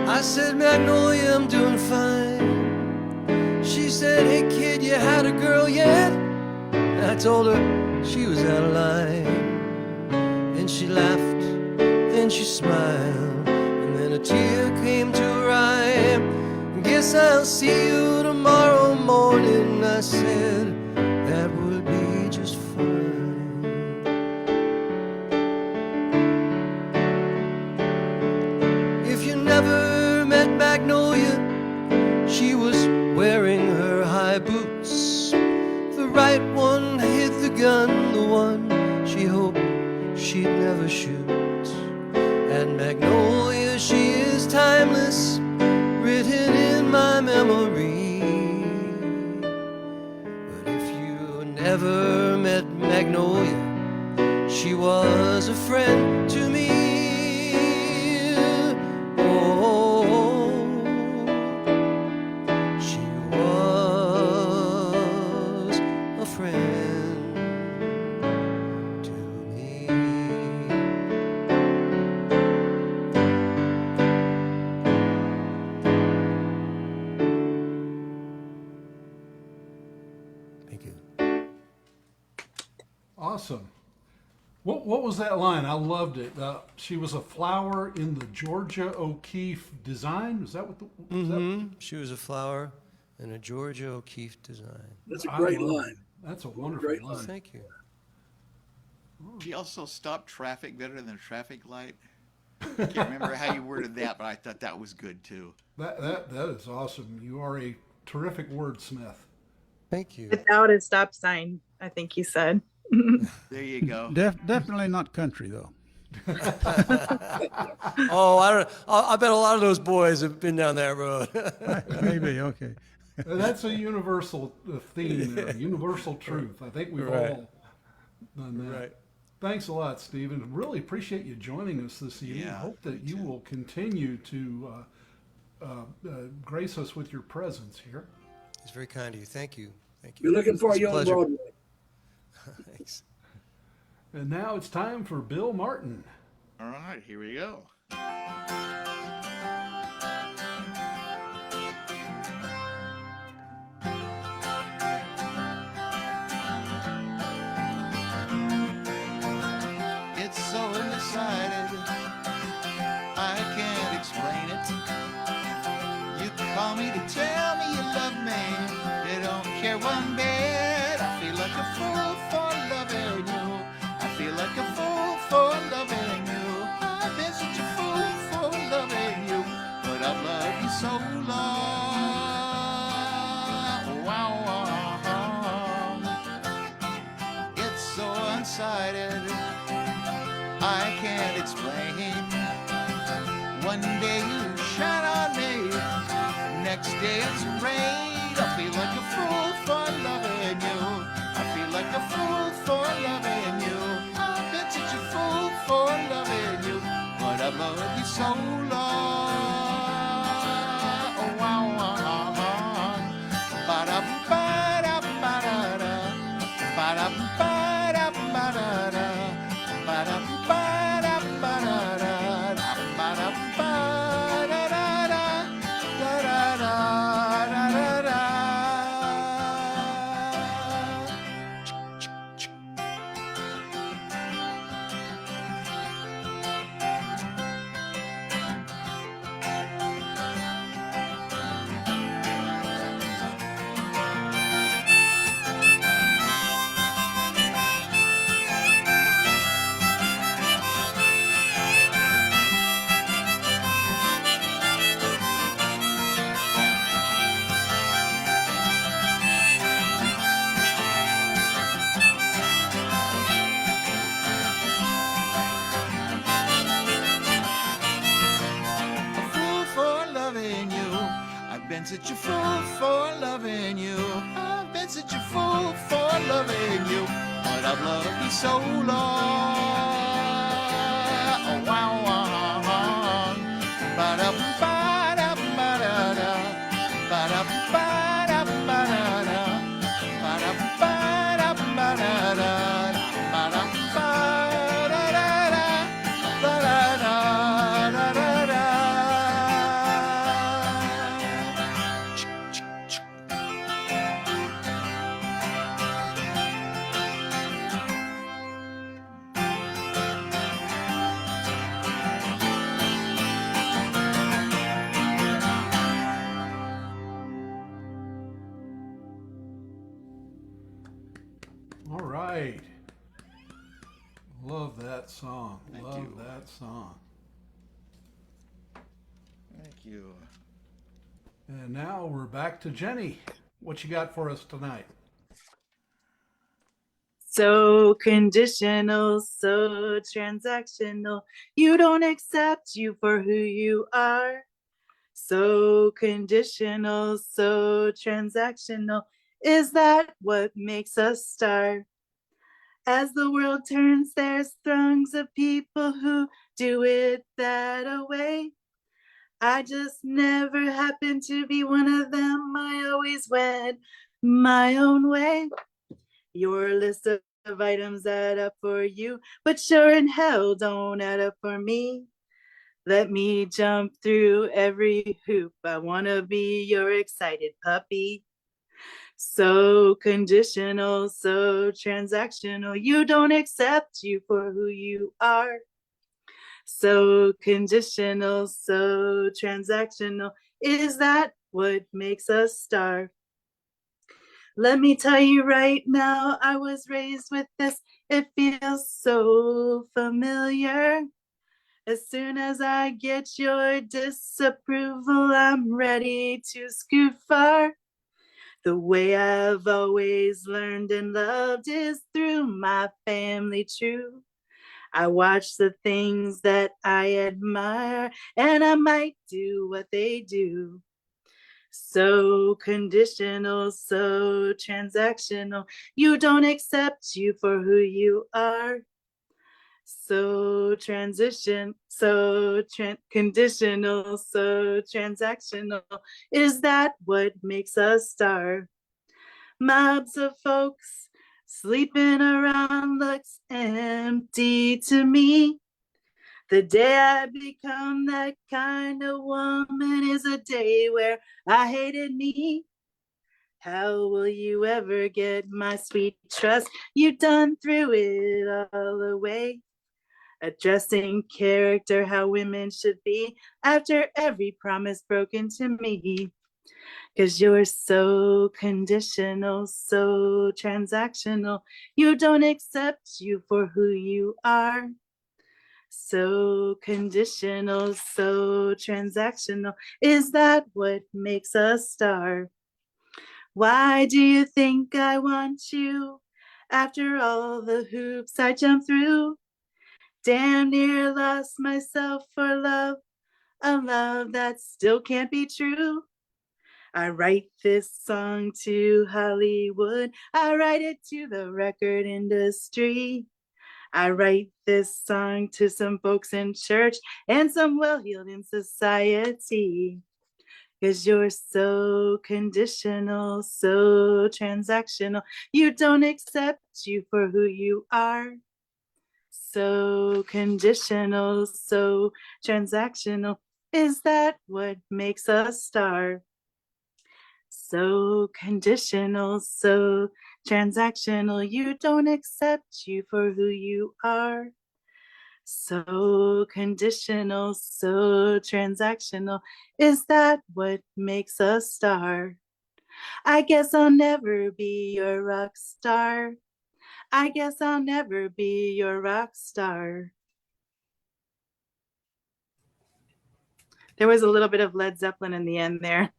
I said, Magnolia, I'm doing fine. She said, hey kid, you had a girl yet? I told her she was out of line. And she laughed, then she smiled, and then a tear came to her eye. Guess I'll see you tomorrow morning, I said, that would be just fine. If you never met Magnolia, she was wearing her high boots. The right one hid the gun, the one she hoped she'd never shoot. And Magnolia, she is timeless, written in my memory. But if you never met Magnolia, she was a friend to me. Oh, she was What was that line? I loved it. She was a flower in the Georgia O'Keeffe design. Is that what the? She was a flower in a Georgia O'Keeffe design. That's a great line. It. That's a wonderful Great line. Thank you. She also stopped traffic better than a traffic light. I can't remember how you worded that, but I thought that was good too. That is awesome. You are a terrific wordsmith. Thank you. Without a stop sign, I think he said. There you go. Definitely not country, though. Oh, I bet a lot of those boys have been down that road. Maybe, okay. That's a universal theme there, universal truth. I think we've all done that. Right. Thanks a lot, Stephen. Really appreciate you joining us this evening. Yeah, Hope that you will continue to grace us with your presence here. It's very kind of you. Thank you. Thank you. You're looking for It's a you on pleasure. Broadway. Thanks. And now it's time for Bill Martin. All right, here we go. It's so undecided, I can't explain it. You call me to tell me you love me, you don't care one bit. I feel like a fool for loving you. I feel like a fool for loving you. I've been such a fool for loving you, but I've loved you so long. Wow. It's so unsighted, I can't explain. One day you shine on me, next day it's rain. I feel like a fool for loving you. I feel like a fool for loving you. I've been such a fool for loving you, but I've loved you so long. Oh, wow. Ba-da-ba-da-ba-da-da. Ba-da-ba-da-ba-da-da. Such a fool for loving you. I've been such a fool for loving you, but I've loved you so long. Oh, wow. Ba-da-ba-da-ba-da-da. Ba-da-ba-da-ba-da-da. Ba-da-ba-da-ba-da-da. All right. Love that song. Love you. that song. Thank you. And now we're back to Jenny. What you got for us tonight? So conditional, so transactional. You don't accept you for who you are. So conditional, so transactional. Is that what makes us star? As the world turns, there's throngs of people who do it that way. I just never happened to be one of them. I always went my own way. Your list of items add up for you, but sure in hell don't add up for me. Let me jump through every hoop. I wanna be your excited puppy. So conditional, so transactional, you don't accept you for who you are. So conditional, so transactional, is that what makes us starve? Let me tell you right now, I was raised with this. It feels so familiar. As soon as I get your disapproval, I'm ready to scoot far. The way I've always learned and loved is through my family true. I watch the things that I admire, and I might do what they do. So conditional, so transactional, you don't accept you for who you are. So conditional, so transactional, is that what makes us starve? Mobs of folks sleeping around looks empty to me. The day I become that kind of woman is a day where I hated me. How will you ever get my sweet trust? You done threw it all away. Addressing character, how women should be, after every promise broken to me. 'Cause you're so conditional, so transactional, you don't accept you for who you are. So conditional, so transactional, is that what makes us starve? Why do you think I want you? After all the hoops I jumped through, damn near lost myself for love, a love that still can't be true. I write this song to Hollywood, I write it to the record industry. I write this song to some folks in church and some well-heeled in society. 'Cause you're so conditional, so transactional, you don't accept you for who you are. So conditional, so transactional, is that what makes us starve? So conditional, so transactional, you don't accept you for who you are. So conditional, so transactional, is that what makes us starve? I guess I'll never be your rock star. I guess I'll never be your rock star. There was a little bit of Led Zeppelin in the end there.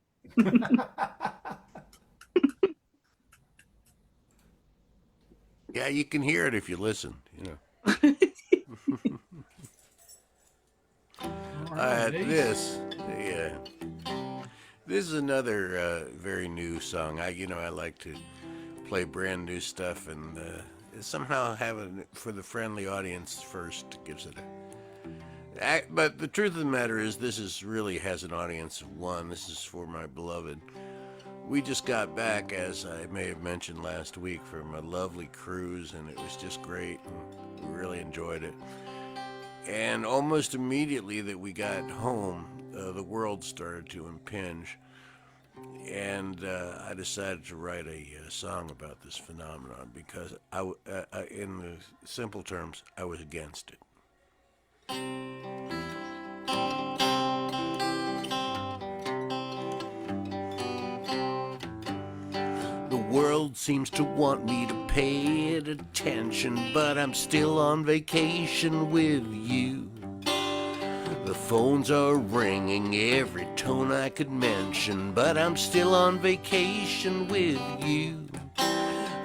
Yeah, you can hear it if you listen, you know. This is another very new song. I like to play brand new stuff, and somehow having it for the friendly audience first gives it a. But the truth of the matter is, really has an audience of one. This is for my beloved. We just got back, as I may have mentioned last week, from a lovely cruise, and it was just great. And we really enjoyed it. And almost immediately that we got home, the world started to impinge. And I decided to write a song about this phenomenon because, in the simple terms, I was against it. The world seems to want me to pay it attention, but I'm still on vacation with you. The phones are ringing every tone I could mention, but I'm still on vacation with you.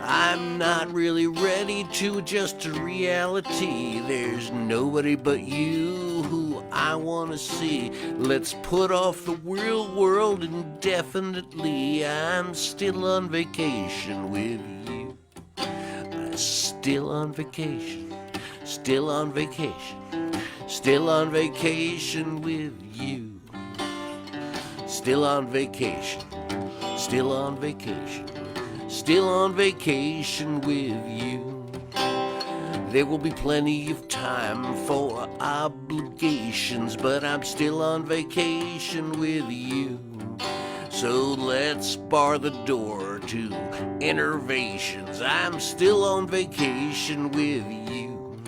I'm not really ready to adjust to reality. There's nobody but you who I want to see. Let's put off the real world indefinitely. I'm still on vacation with you. Still on vacation, still on vacation, still on vacation with you. Still on vacation, still on vacation, still on vacation with you. There will be plenty of time for obligations, but I'm still on vacation with you. So let's bar the door to innervations. I'm still on vacation with you.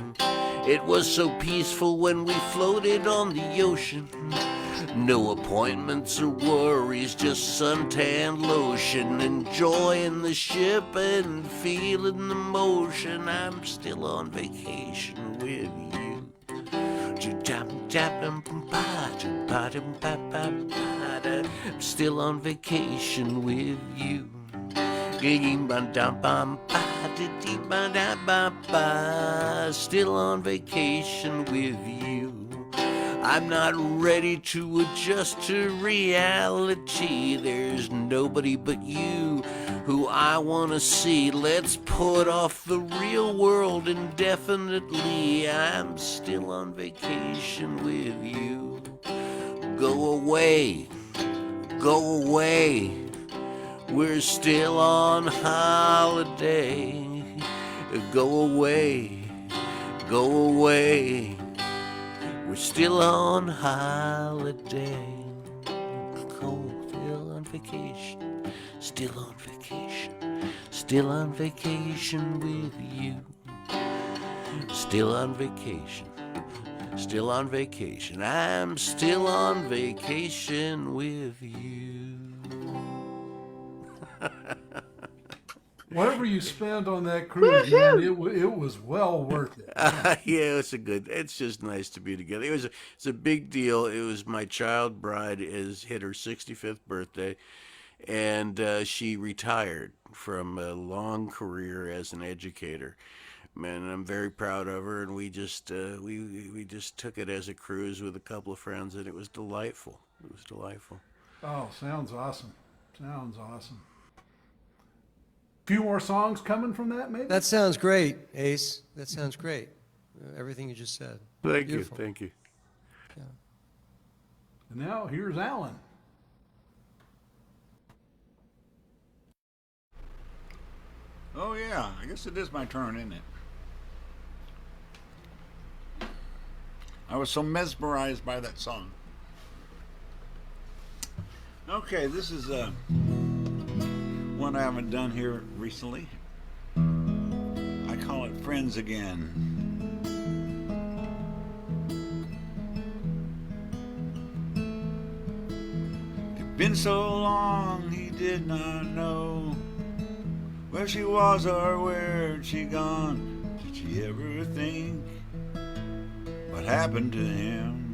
It was so peaceful when we floated on the ocean. No appointments or worries, just suntan lotion. Enjoying the ship and feeling the motion. I'm still on vacation with you. I'm still on vacation with you. Still on vacation with you. I'm not ready to adjust to reality. There's nobody but you who I want to see. Let's put off the real world indefinitely. I'm still on vacation with you. Go away, go away. We're still on holiday. Go away, go away. We're still on holiday. Still on vacation. Still on vacation. Still on vacation with you. Still on vacation. Still on vacation. I'm still on vacation with you. Whatever you spent on that cruise, man, it was well worth it. Yeah, it's just nice to be together. It's a big deal. It was my child bride hit her 65th birthday, and she retired from a long career as an educator. Man, I'm very proud of her, and we just we just took it as a cruise with a couple of friends, and it was delightful. It was delightful. Oh, sounds awesome. Sounds awesome. Few more songs coming from that, maybe? That sounds great, Ace. That sounds great. Everything you just said. Thank Beautiful. you. Thank you. Yeah. And now here's Alan. Oh, yeah. I guess it is my turn, isn't it? I was so mesmerized by that song. Okay, this is one I haven't done here recently. I call it Friends Again. It'd been so long he did not know where she was or where'd she gone. Did she ever think what happened to him?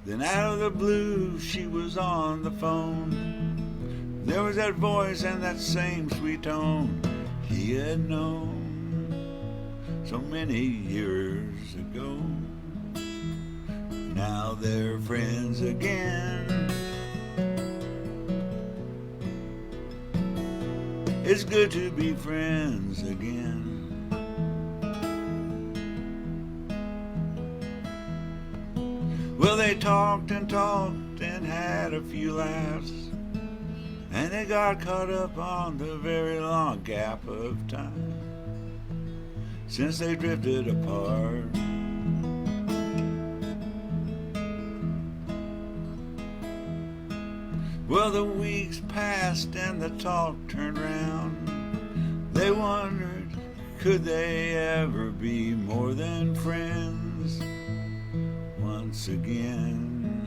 Then out of the blue she was on the phone. There was that voice and that same sweet tone he had known so many years ago. Now they're friends again. It's good to be friends again. Well, they talked and talked and had a few laughs, and they got caught up on the very long gap of time since they drifted apart. Well, the weeks passed and the talk turned round. They wondered, could they ever be more than friends once again?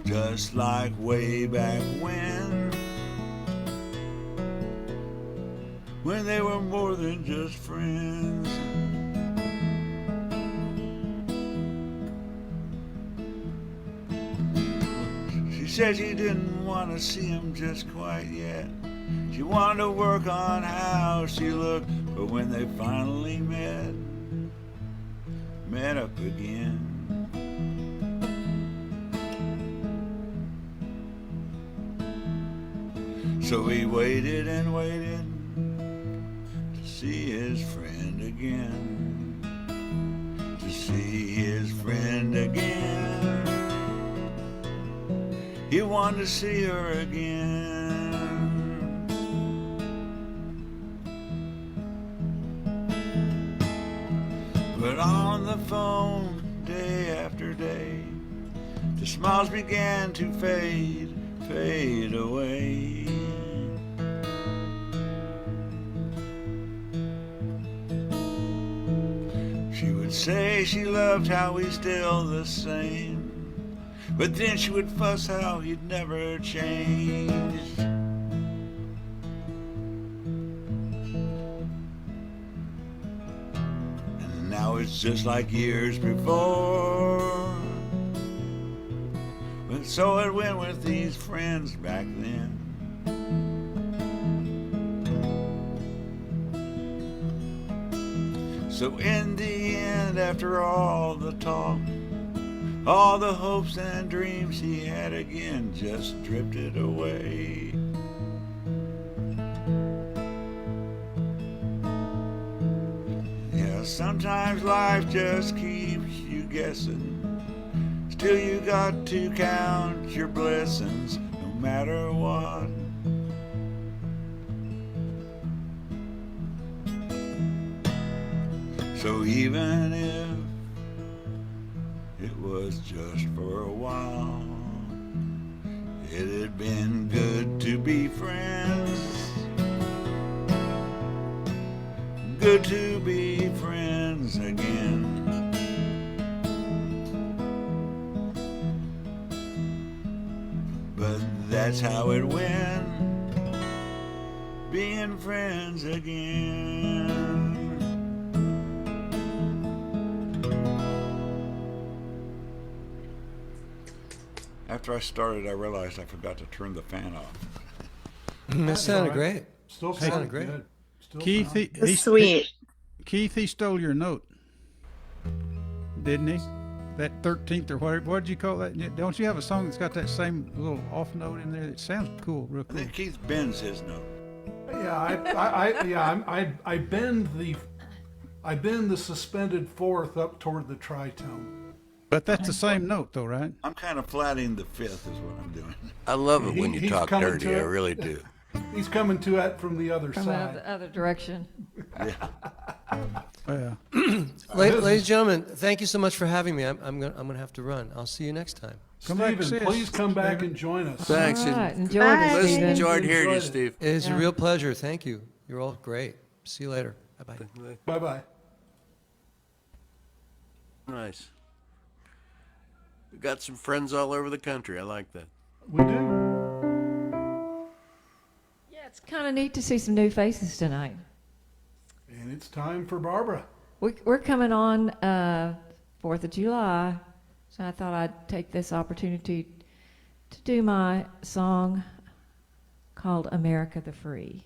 Just like way back when they were more than just friends. She said she didn't want to see him just quite yet. She wanted to work on how she looked, but when they finally met up again. So he waited and waited to see his friend again, to see his friend again. He wanted to see her again. But on the phone, day after day, the smiles began to fade away. She would say she loved how he's still the same, but then she would fuss how he'd never changed. And now it's just like years before. But so it went with these friends back then. So in the end, after all the talk, all the hopes and dreams he had again just drifted away. Yeah, sometimes life just keeps you guessing. Still you got to count your blessings no matter what. So even if it was just for a while, it had been good to be friends. Good to be friends again. But that's how it went, being friends again. After I started, I realized I forgot to turn the fan off. That sounded great. Still Sounded great. good. Still Keith, sound- Sweet. Keith, he stole your note, didn't he? That 13th or whatever. What did you call that? Don't you have a song that's got that same little off note in there? It sounds cool, real I cool. think Keith bends his note. I bend the suspended fourth up toward the tritone. But that's the same note, though, right? I'm kind of flatting the fifth is what I'm doing. I love it when you He's talk coming dirty. to I it. really do. He's coming to it from the other From side. the other direction. Yeah. Ladies and gentlemen, thank you so much for having me. I'm gonna have to run. I'll see you next time. Come back and see Stephen, us, please come back Stephen. and join us. Thanks. All right. And Enjoy Bye. this, listen, Stephen. enjoyed hearing you, Enjoyed it. Steve. It's a real pleasure. Thank you. You're all great. See you later. Bye-bye. Bye-bye. Nice. We got some friends all over the country. I like that. We do. Yeah, it's kind of neat to see some new faces tonight. And it's time for Barbara. We're coming on 4th of July, so I thought I'd take this opportunity to do my song called America the Free.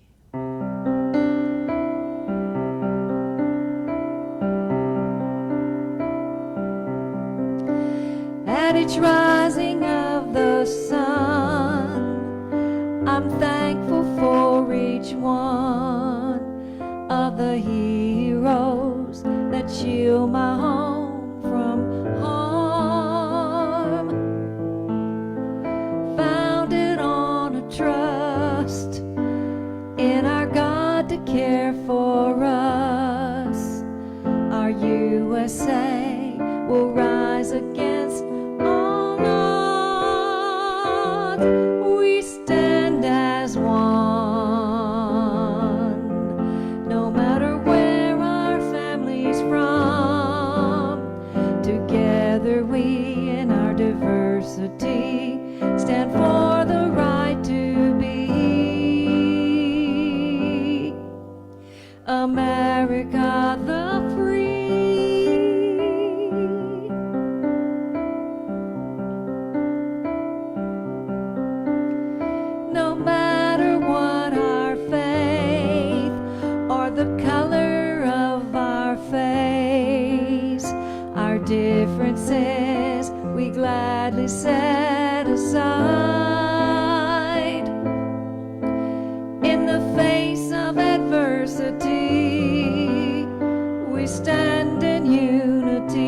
At each rising of the sun, I'm thankful for each one of the heroes that shield my home from harm. Founded on a trust in our God to care for us, our USA will rise against all odds. We stand as one, no matter where our family's from. Together we in our diversity stand for the right to be America the free. No matter what our faith or the color of our face, our differences we gladly set aside. In the face of adversity, we stand in unity.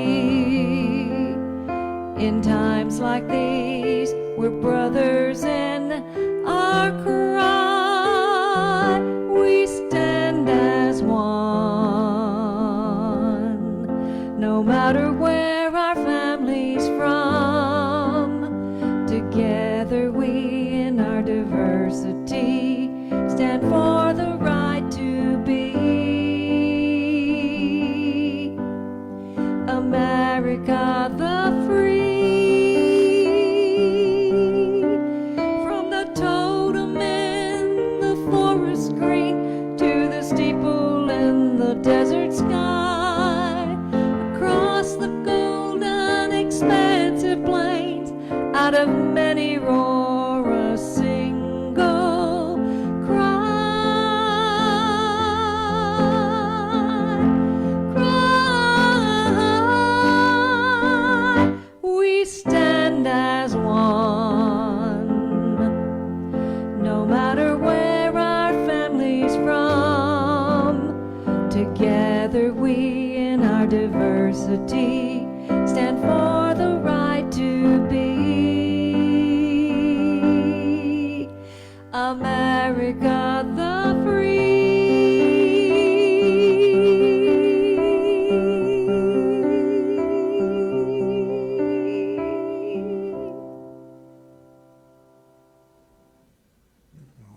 In times like these, we're brothers in our cry. We stand as one, diversity, stand for the right to be. America the free, from the totem in the forest green to the steeple in the desert sky, across the golden expansive plains, out of many roar a single cry. We stand as one, no matter where our family's from. Together we in our diversity stand for the right to be. America the free.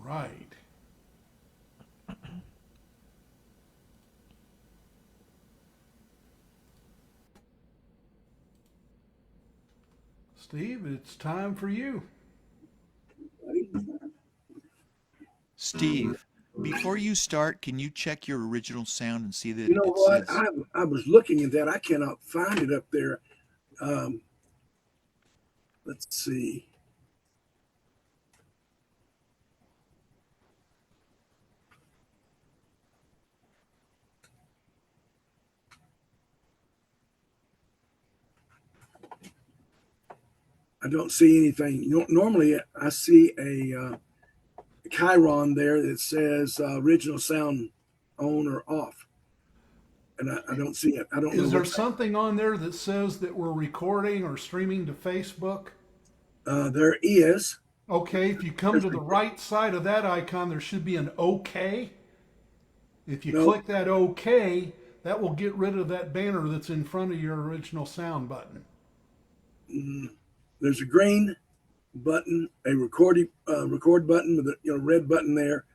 Right. Steve, it's time for you. Steve, before you start, can you check your original sound and see that You know it what? says... I was looking at that. I cannot find it up there. Let's see. I don't see anything. Normally, I see a chyron there that says original sound on or off, and I don't see it. I don't know. Is there something on there that says that we're recording or streaming to Facebook? There is. Okay, if you come to the right side of that icon, there should be an OK. If you click that OK, that will get rid of that banner that's in front of your original sound button. There's a green button, a record button with a red button there,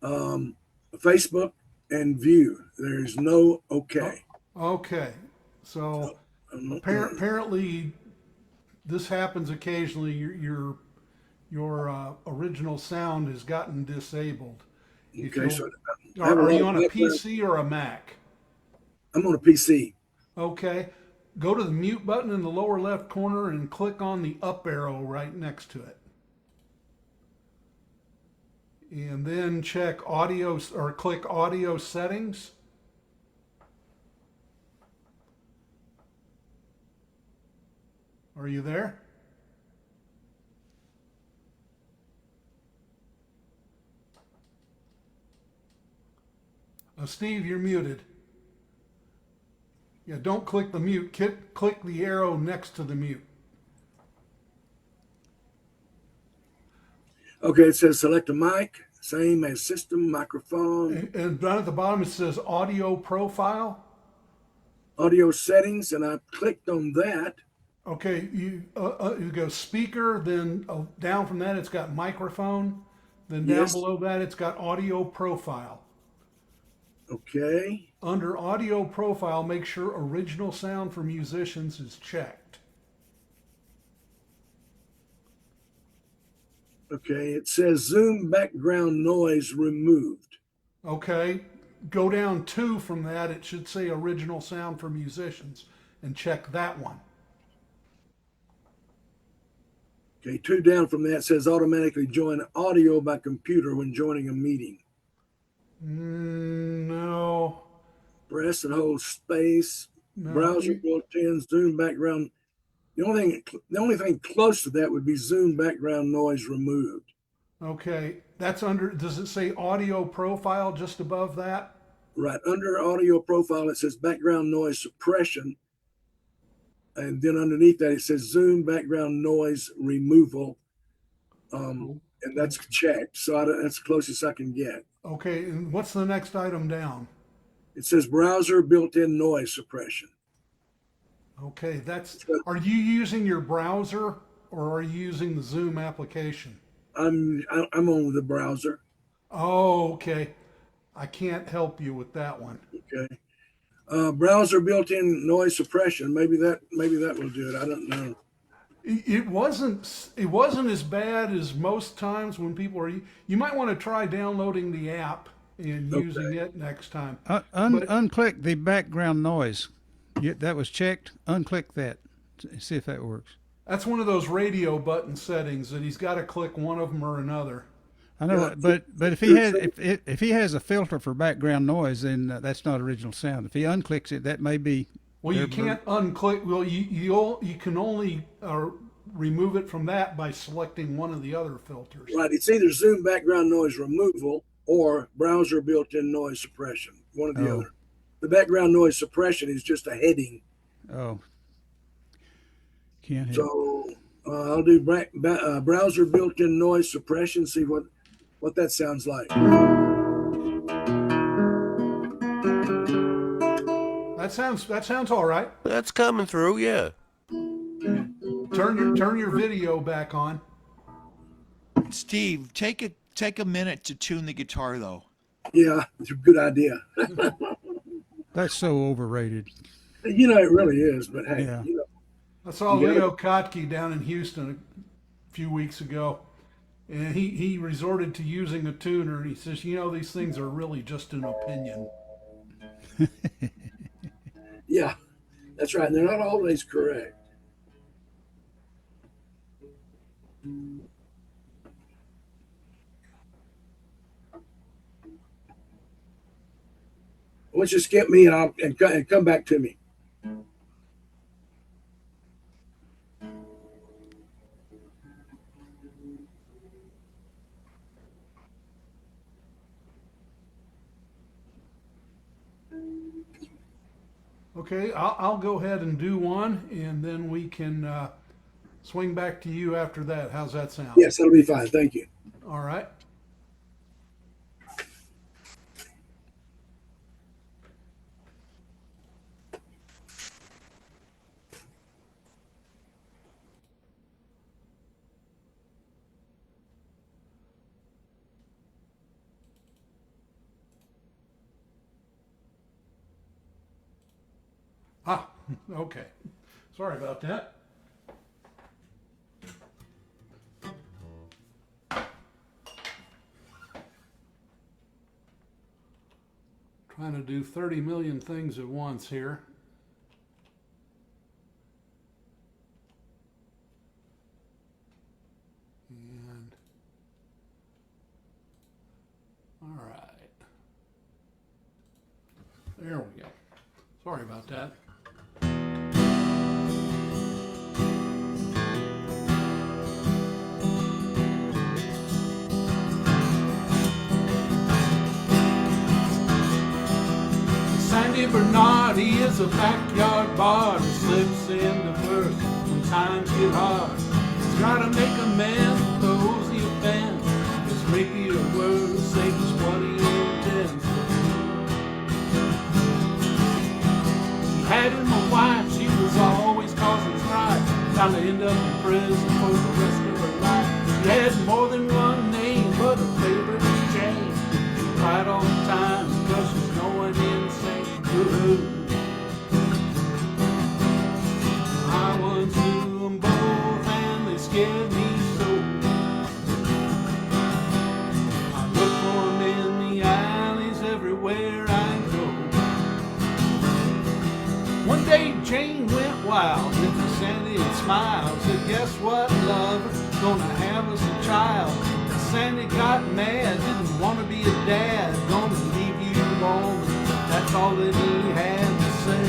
Facebook and view. There's no OK. Okay, so apparently this happens occasionally. Your original sound has gotten disabled. Okay, so are you on a PC or a Mac? I'm on a PC. Okay. Go to the mute button in the lower left corner and click on the up arrow right next to it. And then check audio or click audio settings. Are you there? Steve, you're muted. Yeah, don't click the mute. Click the arrow next to the mute. Okay, it says select a mic, same as system, microphone. And down at the bottom it says audio profile. Audio settings, and I clicked on that. Okay, you go speaker, then down from that it's got microphone. Then down below that it's got audio profile. Okay. Under audio profile, make sure original sound for musicians is checked. Okay, it says Zoom background noise removed. Okay, go down 2 from that. It should say original sound for musicians and check that one. Okay, 2 down from that says automatically join audio by computer when joining a meeting. No. Press and hold space. No. Browser built-in Zoom background. The only thing close to that would be Zoom background noise removed. Okay, that's under. Does it say audio profile just above that? Right under audio profile, it says background noise suppression, and then underneath that it says Zoom background noise removal, and that's checked. So that's the closest I can get. Okay, and what's the next item down? It says browser built-in noise suppression. Okay, are you using your browser or are you using the Zoom application? I'm on the browser. Oh, okay. I can't help you with that one. Okay. Browser built-in noise suppression. Maybe that will do it. I don't know. It wasn't as bad as most times when people are. You might want to try downloading the app and using it next time. Unclick the background noise. That was checked. Unclick that. See if that works. That's one of those radio button settings that he's got to click one of them or another. I know, but if he has a filter for background noise, then that's not original sound. If he unclicks it, that may be. Well, you can't unclick. Well, you can only remove it from that by selecting one of the other filters. Right. It's either Zoom background noise removal or browser built-in noise suppression. One or the other. The background noise suppression is just a heading. Oh. Can't. So I'll do browser built-in noise suppression. See what that sounds like. That sounds all right. That's coming through, yeah. Turn your video back on. Steve, take a minute to tune the guitar, though. Yeah, it's a good idea. That's so overrated. You know, it really is. But hey, yeah. I saw Leo Kotke down in Houston a few weeks ago, and he resorted to using a tuner. And he says, these things are really just an opinion. Yeah, that's right. They're not always correct. Why don't you skip me and come back to me? Okay, I'll go ahead and do one, and then we can swing back to you after that. How's that sound? Yes, that'll be fine. Thank you. All right. Okay. Sorry about that. Trying to do 30 million things at once here. And all right. There we go. Sorry about that. Bernardi is a backyard bar that slips into first when times get hard. He's gotta make amends with those he offends. It's Ricky or words, say just what he intends to do. He had him a wife, she was always causing strife. Bound to end up in prison for the rest of her life. She had more than one name, but her favorite was Jane. She cried all the time because she's going insane. I once knew them both and they scared me so. I look for them in the alleys everywhere I go. One day Jane went wild, went to Sandy and smiled. Said, guess what, lover, gonna have us a child. And Sandy got mad, didn't want to be a dad. Gonna leave you alone. That's all that he had to say.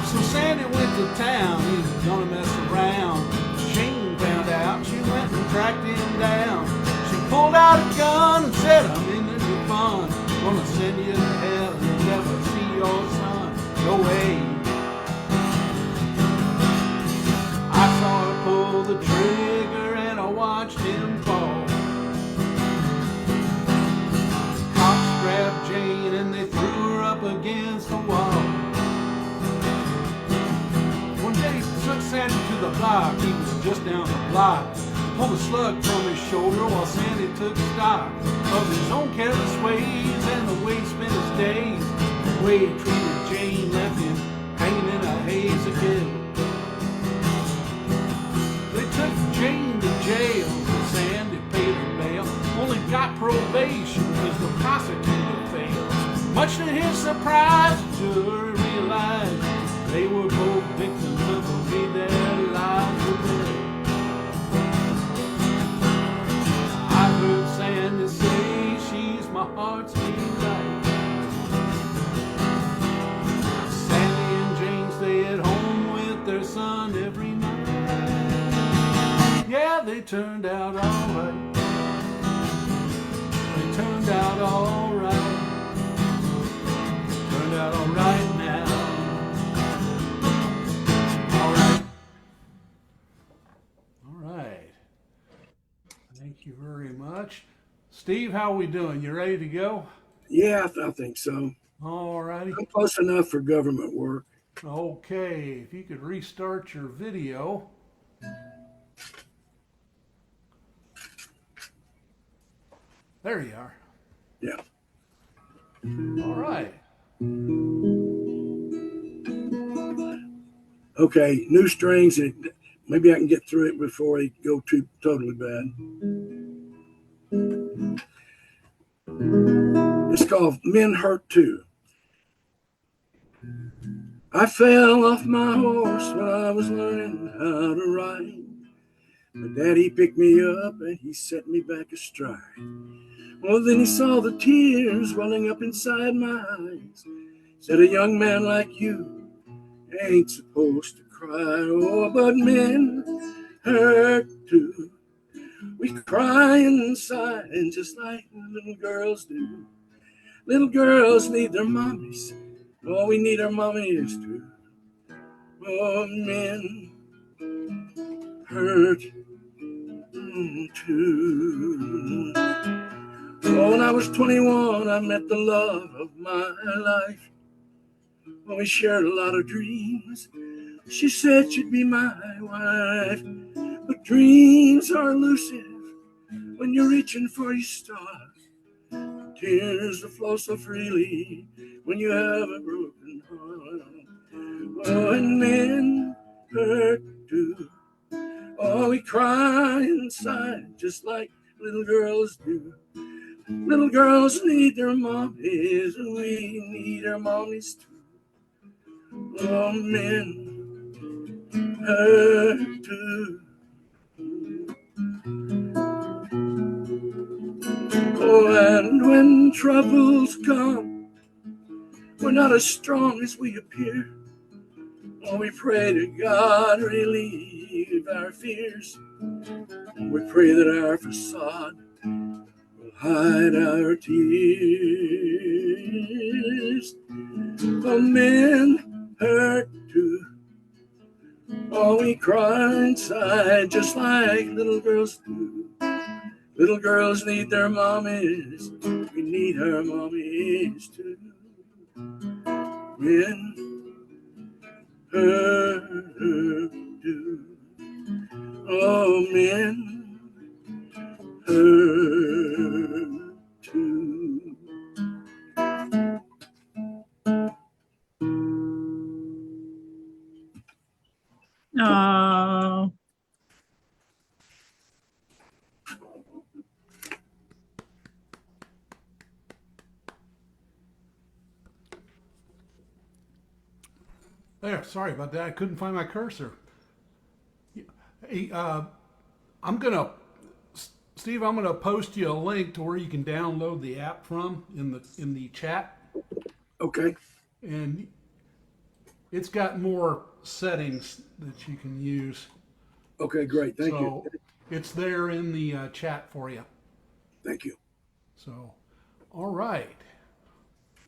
So Sandy went to town, he was gonna mess around. Jane found out, she went and tracked him down. She pulled out a gun and said, I'm in it for fun. Gonna send you to hell and you'll never see your son. Go away. I saw her pull the trigger and I watched him fall. Grabbed Jane and they threw her up against the wall. One day he took Sandy to the block, he was just down the block. slug from his shoulder while Sandy took stock of his own careless ways and the way he spent his days. The way he treated Jane left him hanging in a haze of guilt. They took Jane to jail and Sandy paid her bail. Only got probation because the prosecutor failed. Much to his surprise, the jury realized they were both victims of the way their lives were led. I heard Sandy say she's my heart's delight. Sandy and Jane stay at home with their son every night. Yeah, they turned out all right. They turned out all right. Turned out all right now. All right. All right. Thank you very much. Steve, how are we doing? You ready to go? Yeah, I think so. All righty. I'm close enough for government work. Okay, if you could restart your video. There you are. Yeah. All right. Okay, new strings. Maybe I can get through it before they go too totally bad. It's called Men Hurt Too. I fell off my horse when I was learning how to ride. My daddy picked me up and he set me back astride. Well, then he saw the tears welling up inside my eyes. Said, a young man like you ain't supposed to cry. Oh, but men hurt too. We cry inside just like little girls do. Little girls need their mommies. Oh, we need our mommies too. Oh, men hurt too. Oh, when I was 21, I met the love of my life. Well, we shared a lot of dreams. She said she'd be my wife. But dreams are elusive when you're reaching for your stars. Tears that flow so freely when you have a broken heart. Oh, and men hurt too. Oh, we cry inside just like little girls do. Little girls need their mommies, and we need our mommies too. Oh, men hurt too. Oh, and when troubles come, we're not as strong as we appear. Oh, we pray to God relieve our fears. We pray that our facade will hide our tears. Oh, men hurt too. Oh, we cry inside just like little girls do. Little girls need their mommies. We need our mommies too. Men hurt too. Oh, men hurt too. Oh. There, sorry about that. I couldn't find my cursor. Hey, Steve, I'm gonna post you a link to where you can download the app from in the chat. Okay. And it's got more settings that you can use. Okay, great. Thank you. It's there in the chat for you. Thank you. So, all right.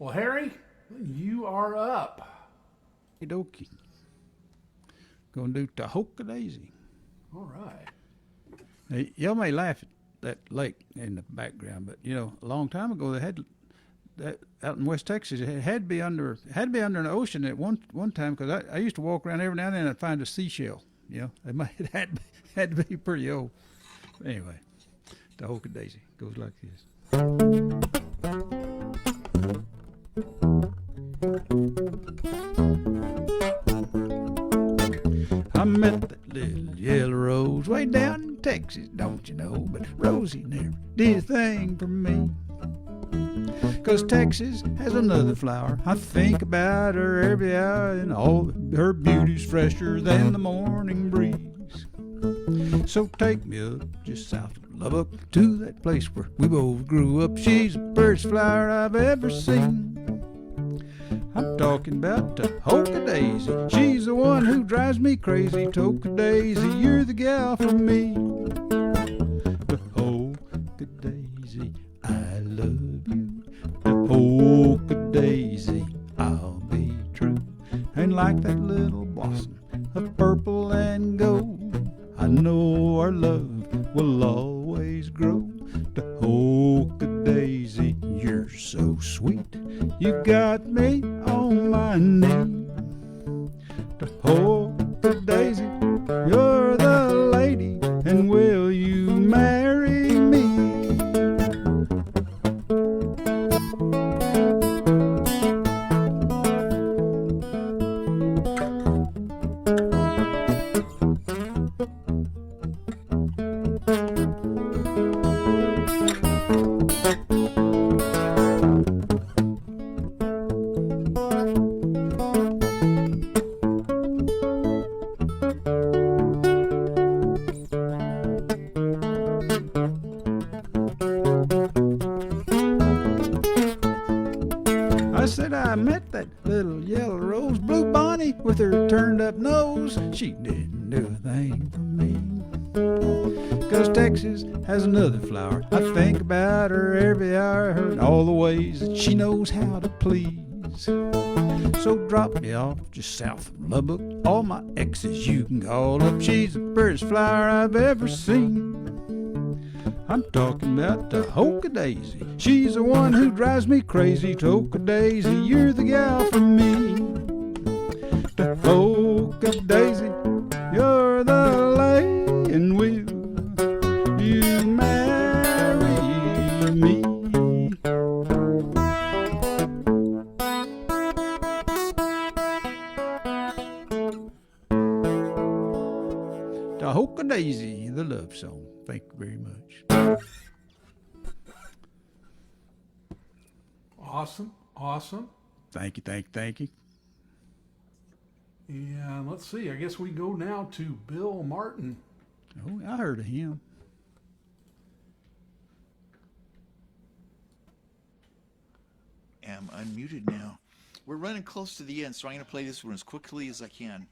Well, Harry, you are up. Okie dokie. Gonna do Tahoka Daisy. All right. Now, y'all may laugh at that lake in the background, but you know, a long time ago they had that out in West Texas. It had to be under an ocean at one time, because I used to walk around every now and then and find a seashell. You know, it had to be pretty old. Anyway, the Hokey Daisy goes like this. I met that little yellow rose way down in Texas, don't you know? But Rosie never did a thing for me. 'Cause Texas has another flower. I think about her every hour, and all her beauty's fresher than the morning breeze. So take me up just south of Lubbock to that place where we both grew up. She's the first flower I've ever seen. I'm talking about the Hokey Daisy. She's the one who drives me crazy. Hokey Daisy, you're the gal for me. The Hokey Daisy, I love you. The Hokey Daisy, I'll be true. And like that little blossom of purple and gold, I know our love will always grow. The Hokey Daisy, you're so sweet. You got me on my knee. The Hokey Daisy, you're the lady, and will you marry me? I said I met that little yellow rose, blue bonnet with her turned up nose. She didn't do a thing for me. 'Cause Texas has another flower. I think about her every hour, and all the ways that she knows how to please. So drop me off just south of Lubbock. All my exes you can call up. She's the first flower I've ever seen. I'm talking about the Hokey Daisy. She's the one who drives me crazy. Hokey Daisy, you're the gal for me. The Hokey Daisy, you're the lady, and will you marry me? The Hokey Daisy, the love song. Thank you very much. Awesome. Awesome. Thank you, thank you, thank you. And let's see. I guess we go now to Bill Martin. Oh, I heard of him. Am unmuted now. We're running close to the end, so I'm going to play this one as quickly as I can.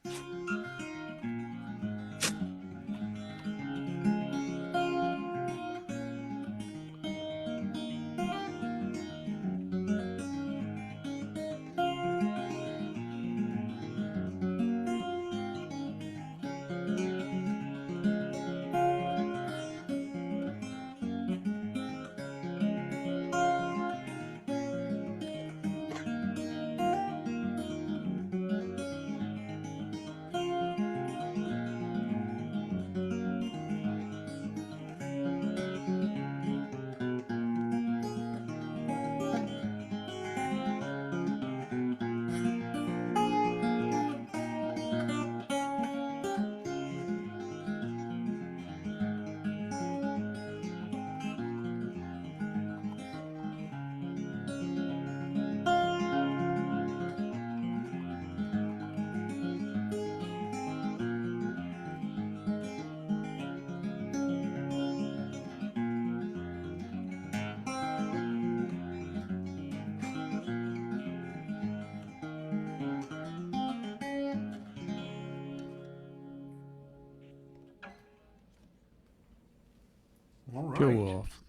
All right. Show off.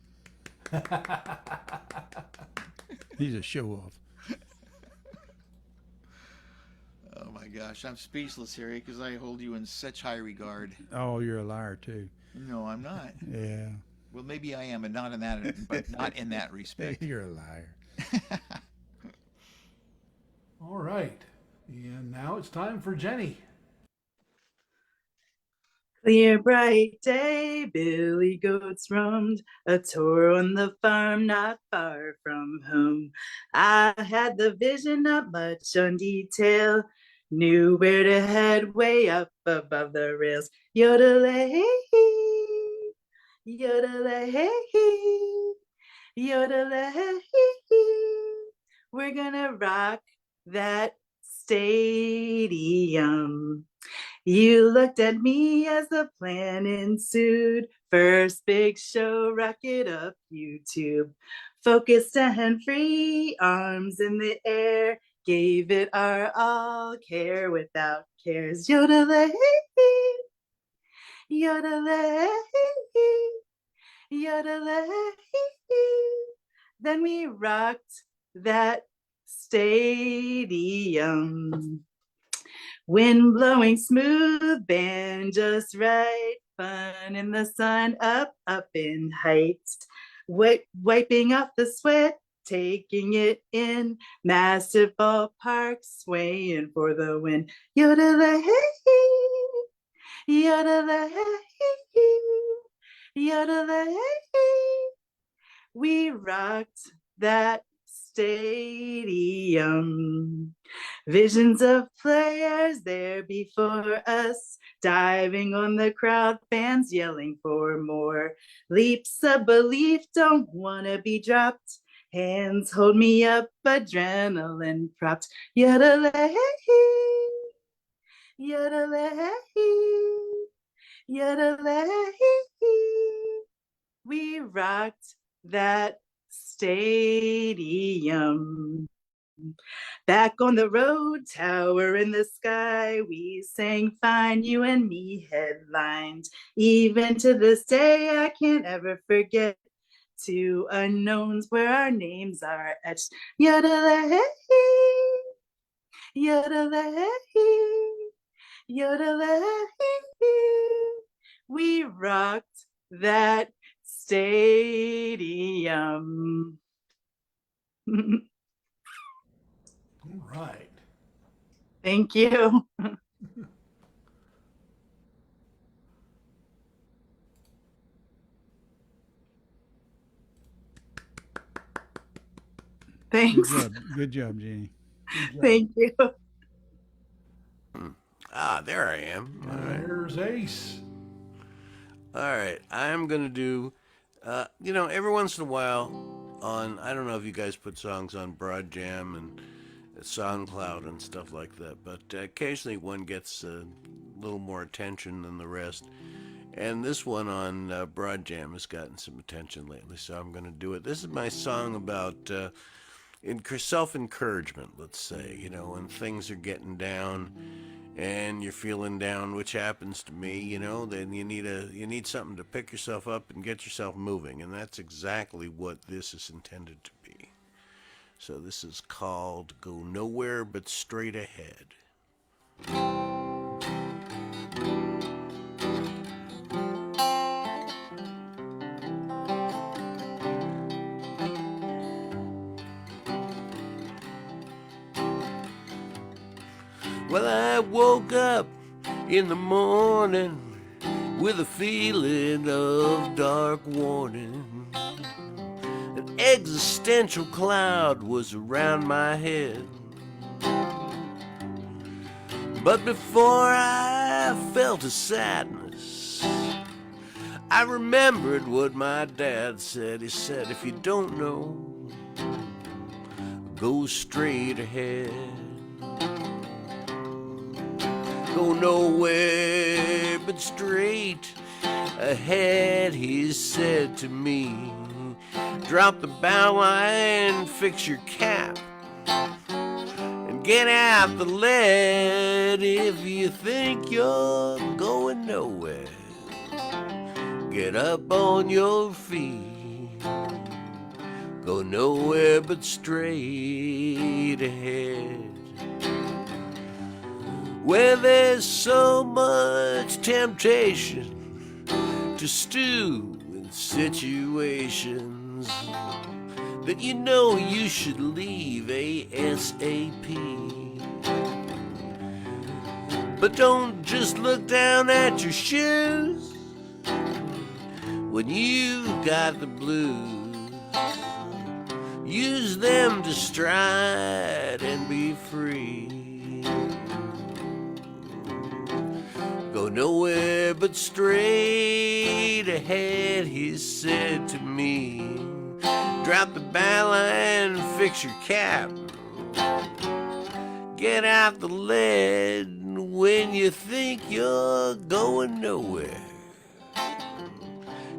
He's a show off. Oh my gosh, I'm speechless, Harry, because I hold you in such high regard. Oh, you're a liar too. No, I'm not. Yeah. Well, maybe I am, but not in that respect. You're a liar. All right. And now it's time for Jenny. Clear bright day, billy goats roamed a tour on the farm not far from home. I had the vision not much on detail, knew where to head way up above the rails. Yodelay, yodelay, yodelay. We're gonna rock that stadium. You looked at me as the plan ensued. First big show, rocket up YouTube. Focused and free, arms in the air. Gave it our all, care without cares. Yodelay, yodelay, yodelay. Then we rocked that stadium. Wind blowing smooth, band just right. Fun in the sun, up in heights. Wiping off the sweat, taking it in. Massive ballpark, swaying for the wind. Yodelay, yodelay, yodelay. We rocked that stadium. Visions of players there before us, diving on the crowd, fans yelling for more. Leaps of belief, don't wanna be dropped. Hands hold me up, adrenaline propped. Yodelay, yodelay, yodelay. We rocked that stadium. Back on the road, tower in the sky, we sang fine, you and me headlined. Even to this day, I can't ever forget two unknowns where our names are etched. Yodelay, yodelay, yodelay. We rocked that stadium. All right. Thank you. Thanks. Good job, Jenny. Thank you. There I am. All right. There's Ace. All right, I'm gonna do, every once in a while, I don't know if you guys put songs on Broad Jam and SoundCloud and stuff like that, but occasionally one gets a little more attention than the rest. And this one on Broad Jam has gotten some attention lately, so I'm gonna do it. This is my song about self-encouragement, let's say, when things are getting down and you're feeling down, which happens to me, then you need something to pick yourself up and get yourself moving, and that's exactly what this is intended to be. So this is called Go Nowhere But Straight Ahead. Well, I woke up in the morning with a feeling of dark warning. An existential cloud was around my head. But before I felt a sadness, I remembered what my dad said. He said, if you don't know, go straight ahead. Go nowhere but straight ahead, he said to me. Drop the bow line, fix your cap, and get out the lead. If you think you're going nowhere, get up on your feet. Go nowhere but straight ahead. Where there's so much temptation to stew in situations that you know you should leave ASAP. But don't just look down at your shoes when you've got the blues. Use them to stride and be free. Go nowhere but straight ahead, he said to me. Drop the barrel and fix your cap. Get out the lead when you think you're going nowhere.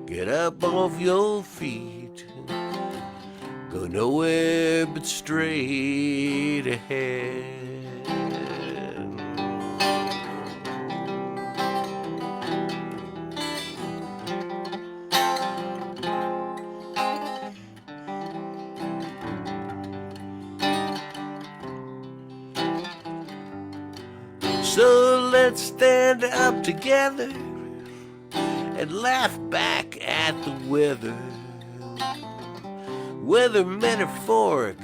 Get up off your feet. Go nowhere but straight ahead. So let's stand up together and laugh back at the weather, whether metaphoric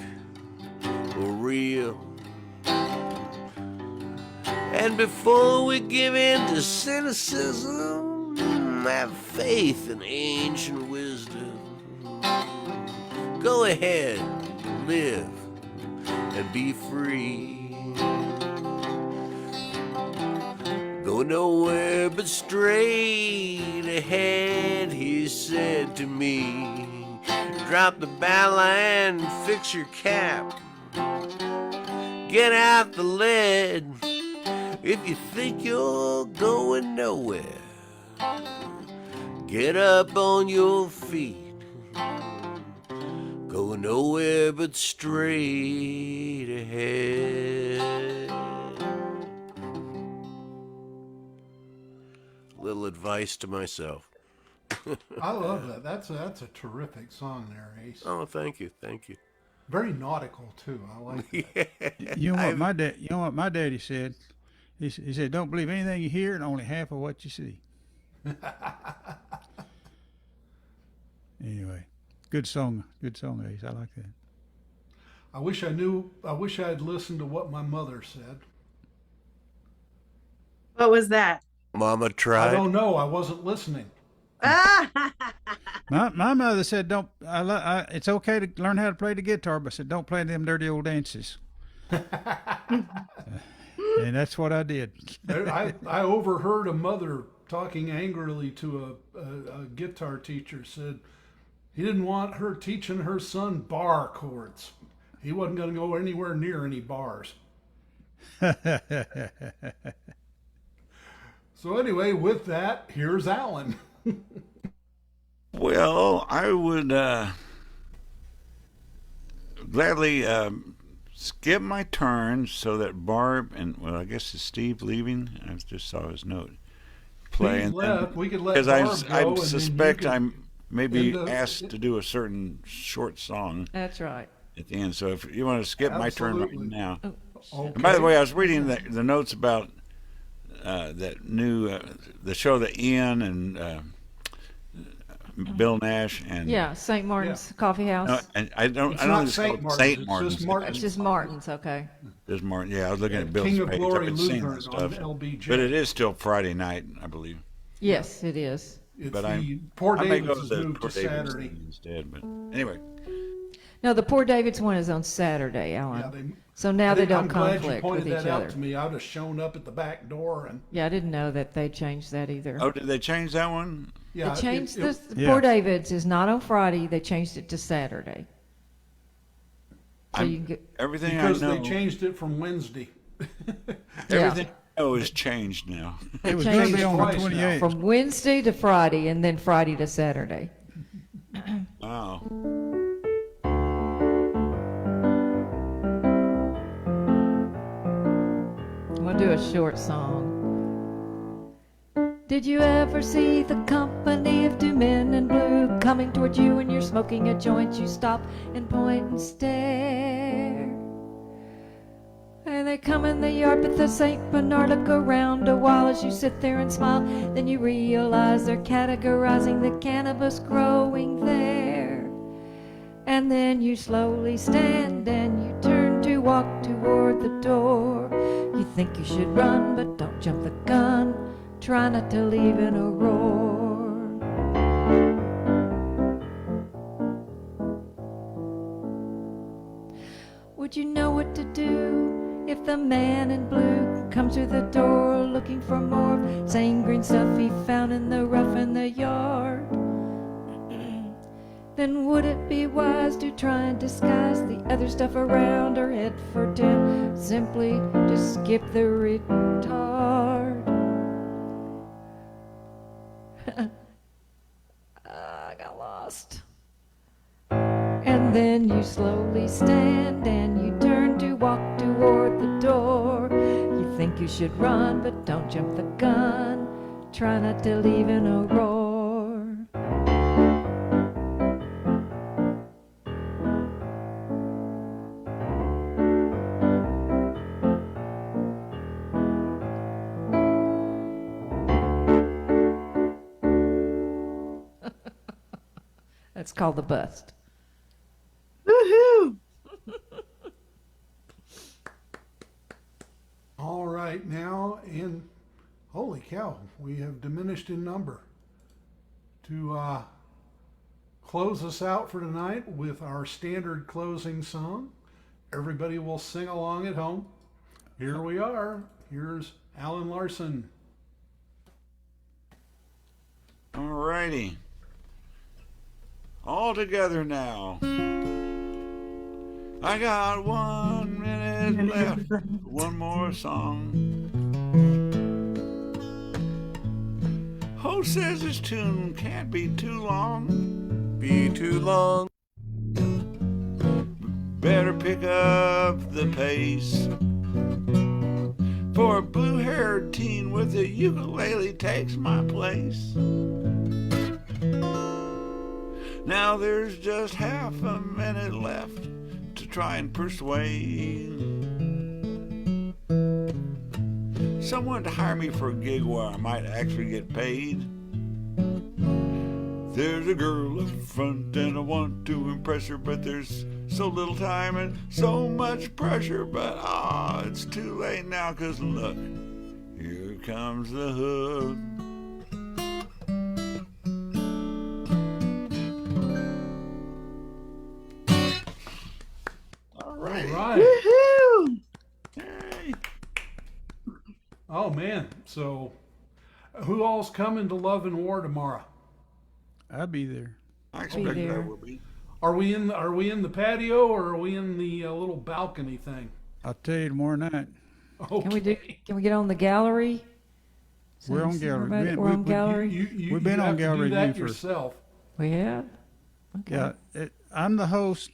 or real. And before we give in to cynicism, have faith in ancient wisdom. Go ahead, live, and be free. Go nowhere but straight ahead, he said to me. Drop the barrel and fix your cap. Get out the lead if you think you're going nowhere. Get up on your feet. Go nowhere but straight ahead. Little advice to myself. I love that. That's a terrific song there, Ace. Oh, thank you, thank you. Very nautical too. I like that. Yeah. You know what my daddy said? He said, "Don't believe anything you hear and only half of what you see." Anyway, good song, Ace. I like that. I wish I had listened to what my mother said. What was that? Mama I tried. don't know. I wasn't listening. My mother said, "Don't. It's okay to learn how to play the guitar, but said don't play them dirty old dances." And that's what I did. I overheard a mother talking angrily to a guitar teacher. Said he didn't want her teaching her son bar chords. He wasn't going to go anywhere near any bars. So anyway, with that, here's Alan. Well, I would gladly skip my turn so that Barb and, well, I guess is Steve leaving? I just saw his note. Play. Steve left. We could let because Barb I go, and then suspect you could I'm maybe end up- asked to do a certain short song That's right. at the end. So if you want to skip my turn right Absolutely. now. Okay. And by the way, I was reading the notes about that new the show that Ian and Bill Nash and Yeah, St. Martin's Coffee House. no, and I don't It's I not don't know St. it's called Martin's, St. it's Martin's. just Martin's. It's just Martin's, okay. There's Martin. Yeah, I was looking at Bill's King of page. Glory I've been seeing Lutheran that stuff. on LBJ. But it is still Friday night, I believe. Yes, it is. It's But the Poor I may go David's to has the moved Poor to David's Saturday. thing instead. But anyway, No, the Poor David's one is on Saturday, Alan. Yeah, So now they don't I'm glad you conflict pointed with each that out other. to me. I'd have shown up at the back door and Yeah, I didn't know that they changed that either. oh, did they change that one? yeah, They changed it- this. Yeah. Poor David's is not on Friday. They changed it to Saturday. So you can get, Everything because I know, they changed it from Wednesday. everything I know is changed now. It was changed going to be it on the twice now. 28th. from Wednesday to Friday and then Friday to Saturday. Wow. I'm going to do a short song. Did you ever see the company of two men in blue coming toward you and you're smoking a joint? You stop and point and stare. And they come in the yard, but the St. Bernard look around a while as you sit there and smile. Then you realize they're categorizing the cannabis growing there. And then you slowly stand and you turn to walk toward the door. You think you should run, but don't jump the gun. Try not to leave in a roar. Would you know what to do if the man in blue comes through the door looking for more same green stuff he found in the rough in the yard? Then would it be wise to try and disguise the other stuff around, or head for 10, simply to skip the retard? I got lost. And then you slowly stand and you turn to walk toward the door. You think you should run, but don't jump the gun. Try not to leave in a roar. That's called the bust. Woohoo! All right, now, and holy cow, we have diminished in number. To close us out for tonight with our standard closing song, everybody will sing along at home. Here we are. Here's Alan Larson. All righty. All together now. I got 1 minute left. One more song. Ho says his tune can't be too long. Be too long. Better pick up the pace. For a blue-haired teen with a ukulele takes my place. Now there's just half a minute left to try and persuade someone to hire me for a gig where I might actually get paid. There's a girl up front and I want to impress her, but there's so little time and so much pressure. But it's too late now, 'cause look, here comes the hook. All right. Woohoo! Hey. Oh man, so who all's coming to Love and War tomorrow? I'll be there. I expect there. that will be. Are we in the patio, or are we in the little balcony thing? I'll tell you tomorrow night. Okay. Can we get on the gallery? We're on gallery. We're on gallery. We've been you on have to gallery do that view first. yourself. We have? Okay. Yeah, I'm the host.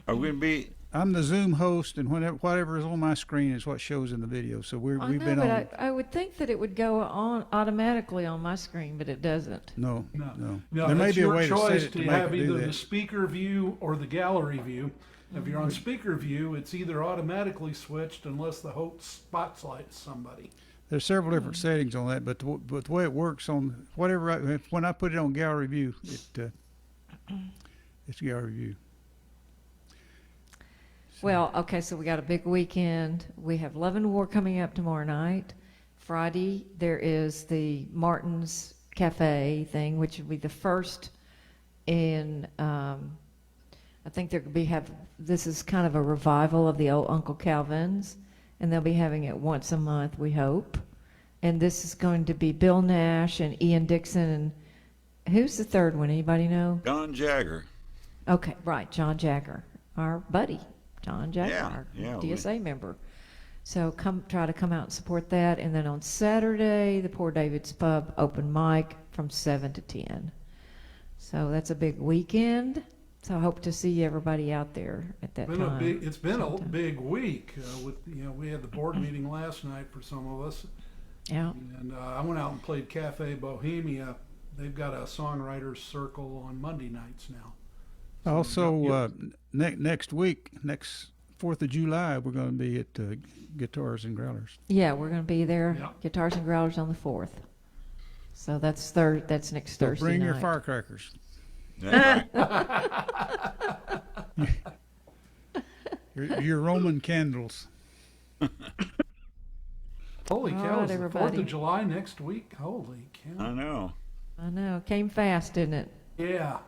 Are we going to be? I'm the Zoom host, and whatever is on my screen is what shows in the video. So we've I know, been but on. I would think that it would go on automatically on my screen, but it doesn't. No. No, There may it's be a your way to choice set it to to make have it do either the that. speaker view or the gallery view. If you're on speaker view, it's either automatically switched unless the host spotlights somebody. There's several different settings on that, but the way it works on whatever, when I put it on gallery view, it's gallery view. Well, okay, so we got a big weekend. We have Love and War coming up tomorrow night. Friday, there is the Martin's Cafe thing, which will be the first in, I think there could be this is kind of a revival of the old Uncle Calvin's, and they'll be having it once a month, we hope. And this is going to be Bill Nash and Ian Dixon, and who's the third one? Anybody know? John Jagger. Okay, right, John Jagger, our buddy. John Jagger, Yeah, our yeah, DSA member. So try to come out and support that. And then on Saturday, the Poor David's Pub open mic from 7 to 10. So that's a big weekend. So I hope to see everybody out there at that time. It's been a big week. We had the board meeting last night for some of us. Yeah. And I went out and played Cafe Bohemia. They've got a songwriters circle on Monday nights now. Also, next week, next 4th of July, we're going to be at Guitars and Growlers. Yeah, we're going to be there. Yeah. Guitars and Growlers on the 4th. So that's next So Thursday bring night. your firecrackers. That's right. Your Roman candles. Holy All cow, right, it's the 4th everybody. of July next week. Holy cow. I know. I know. Came fast, didn't it? Yeah.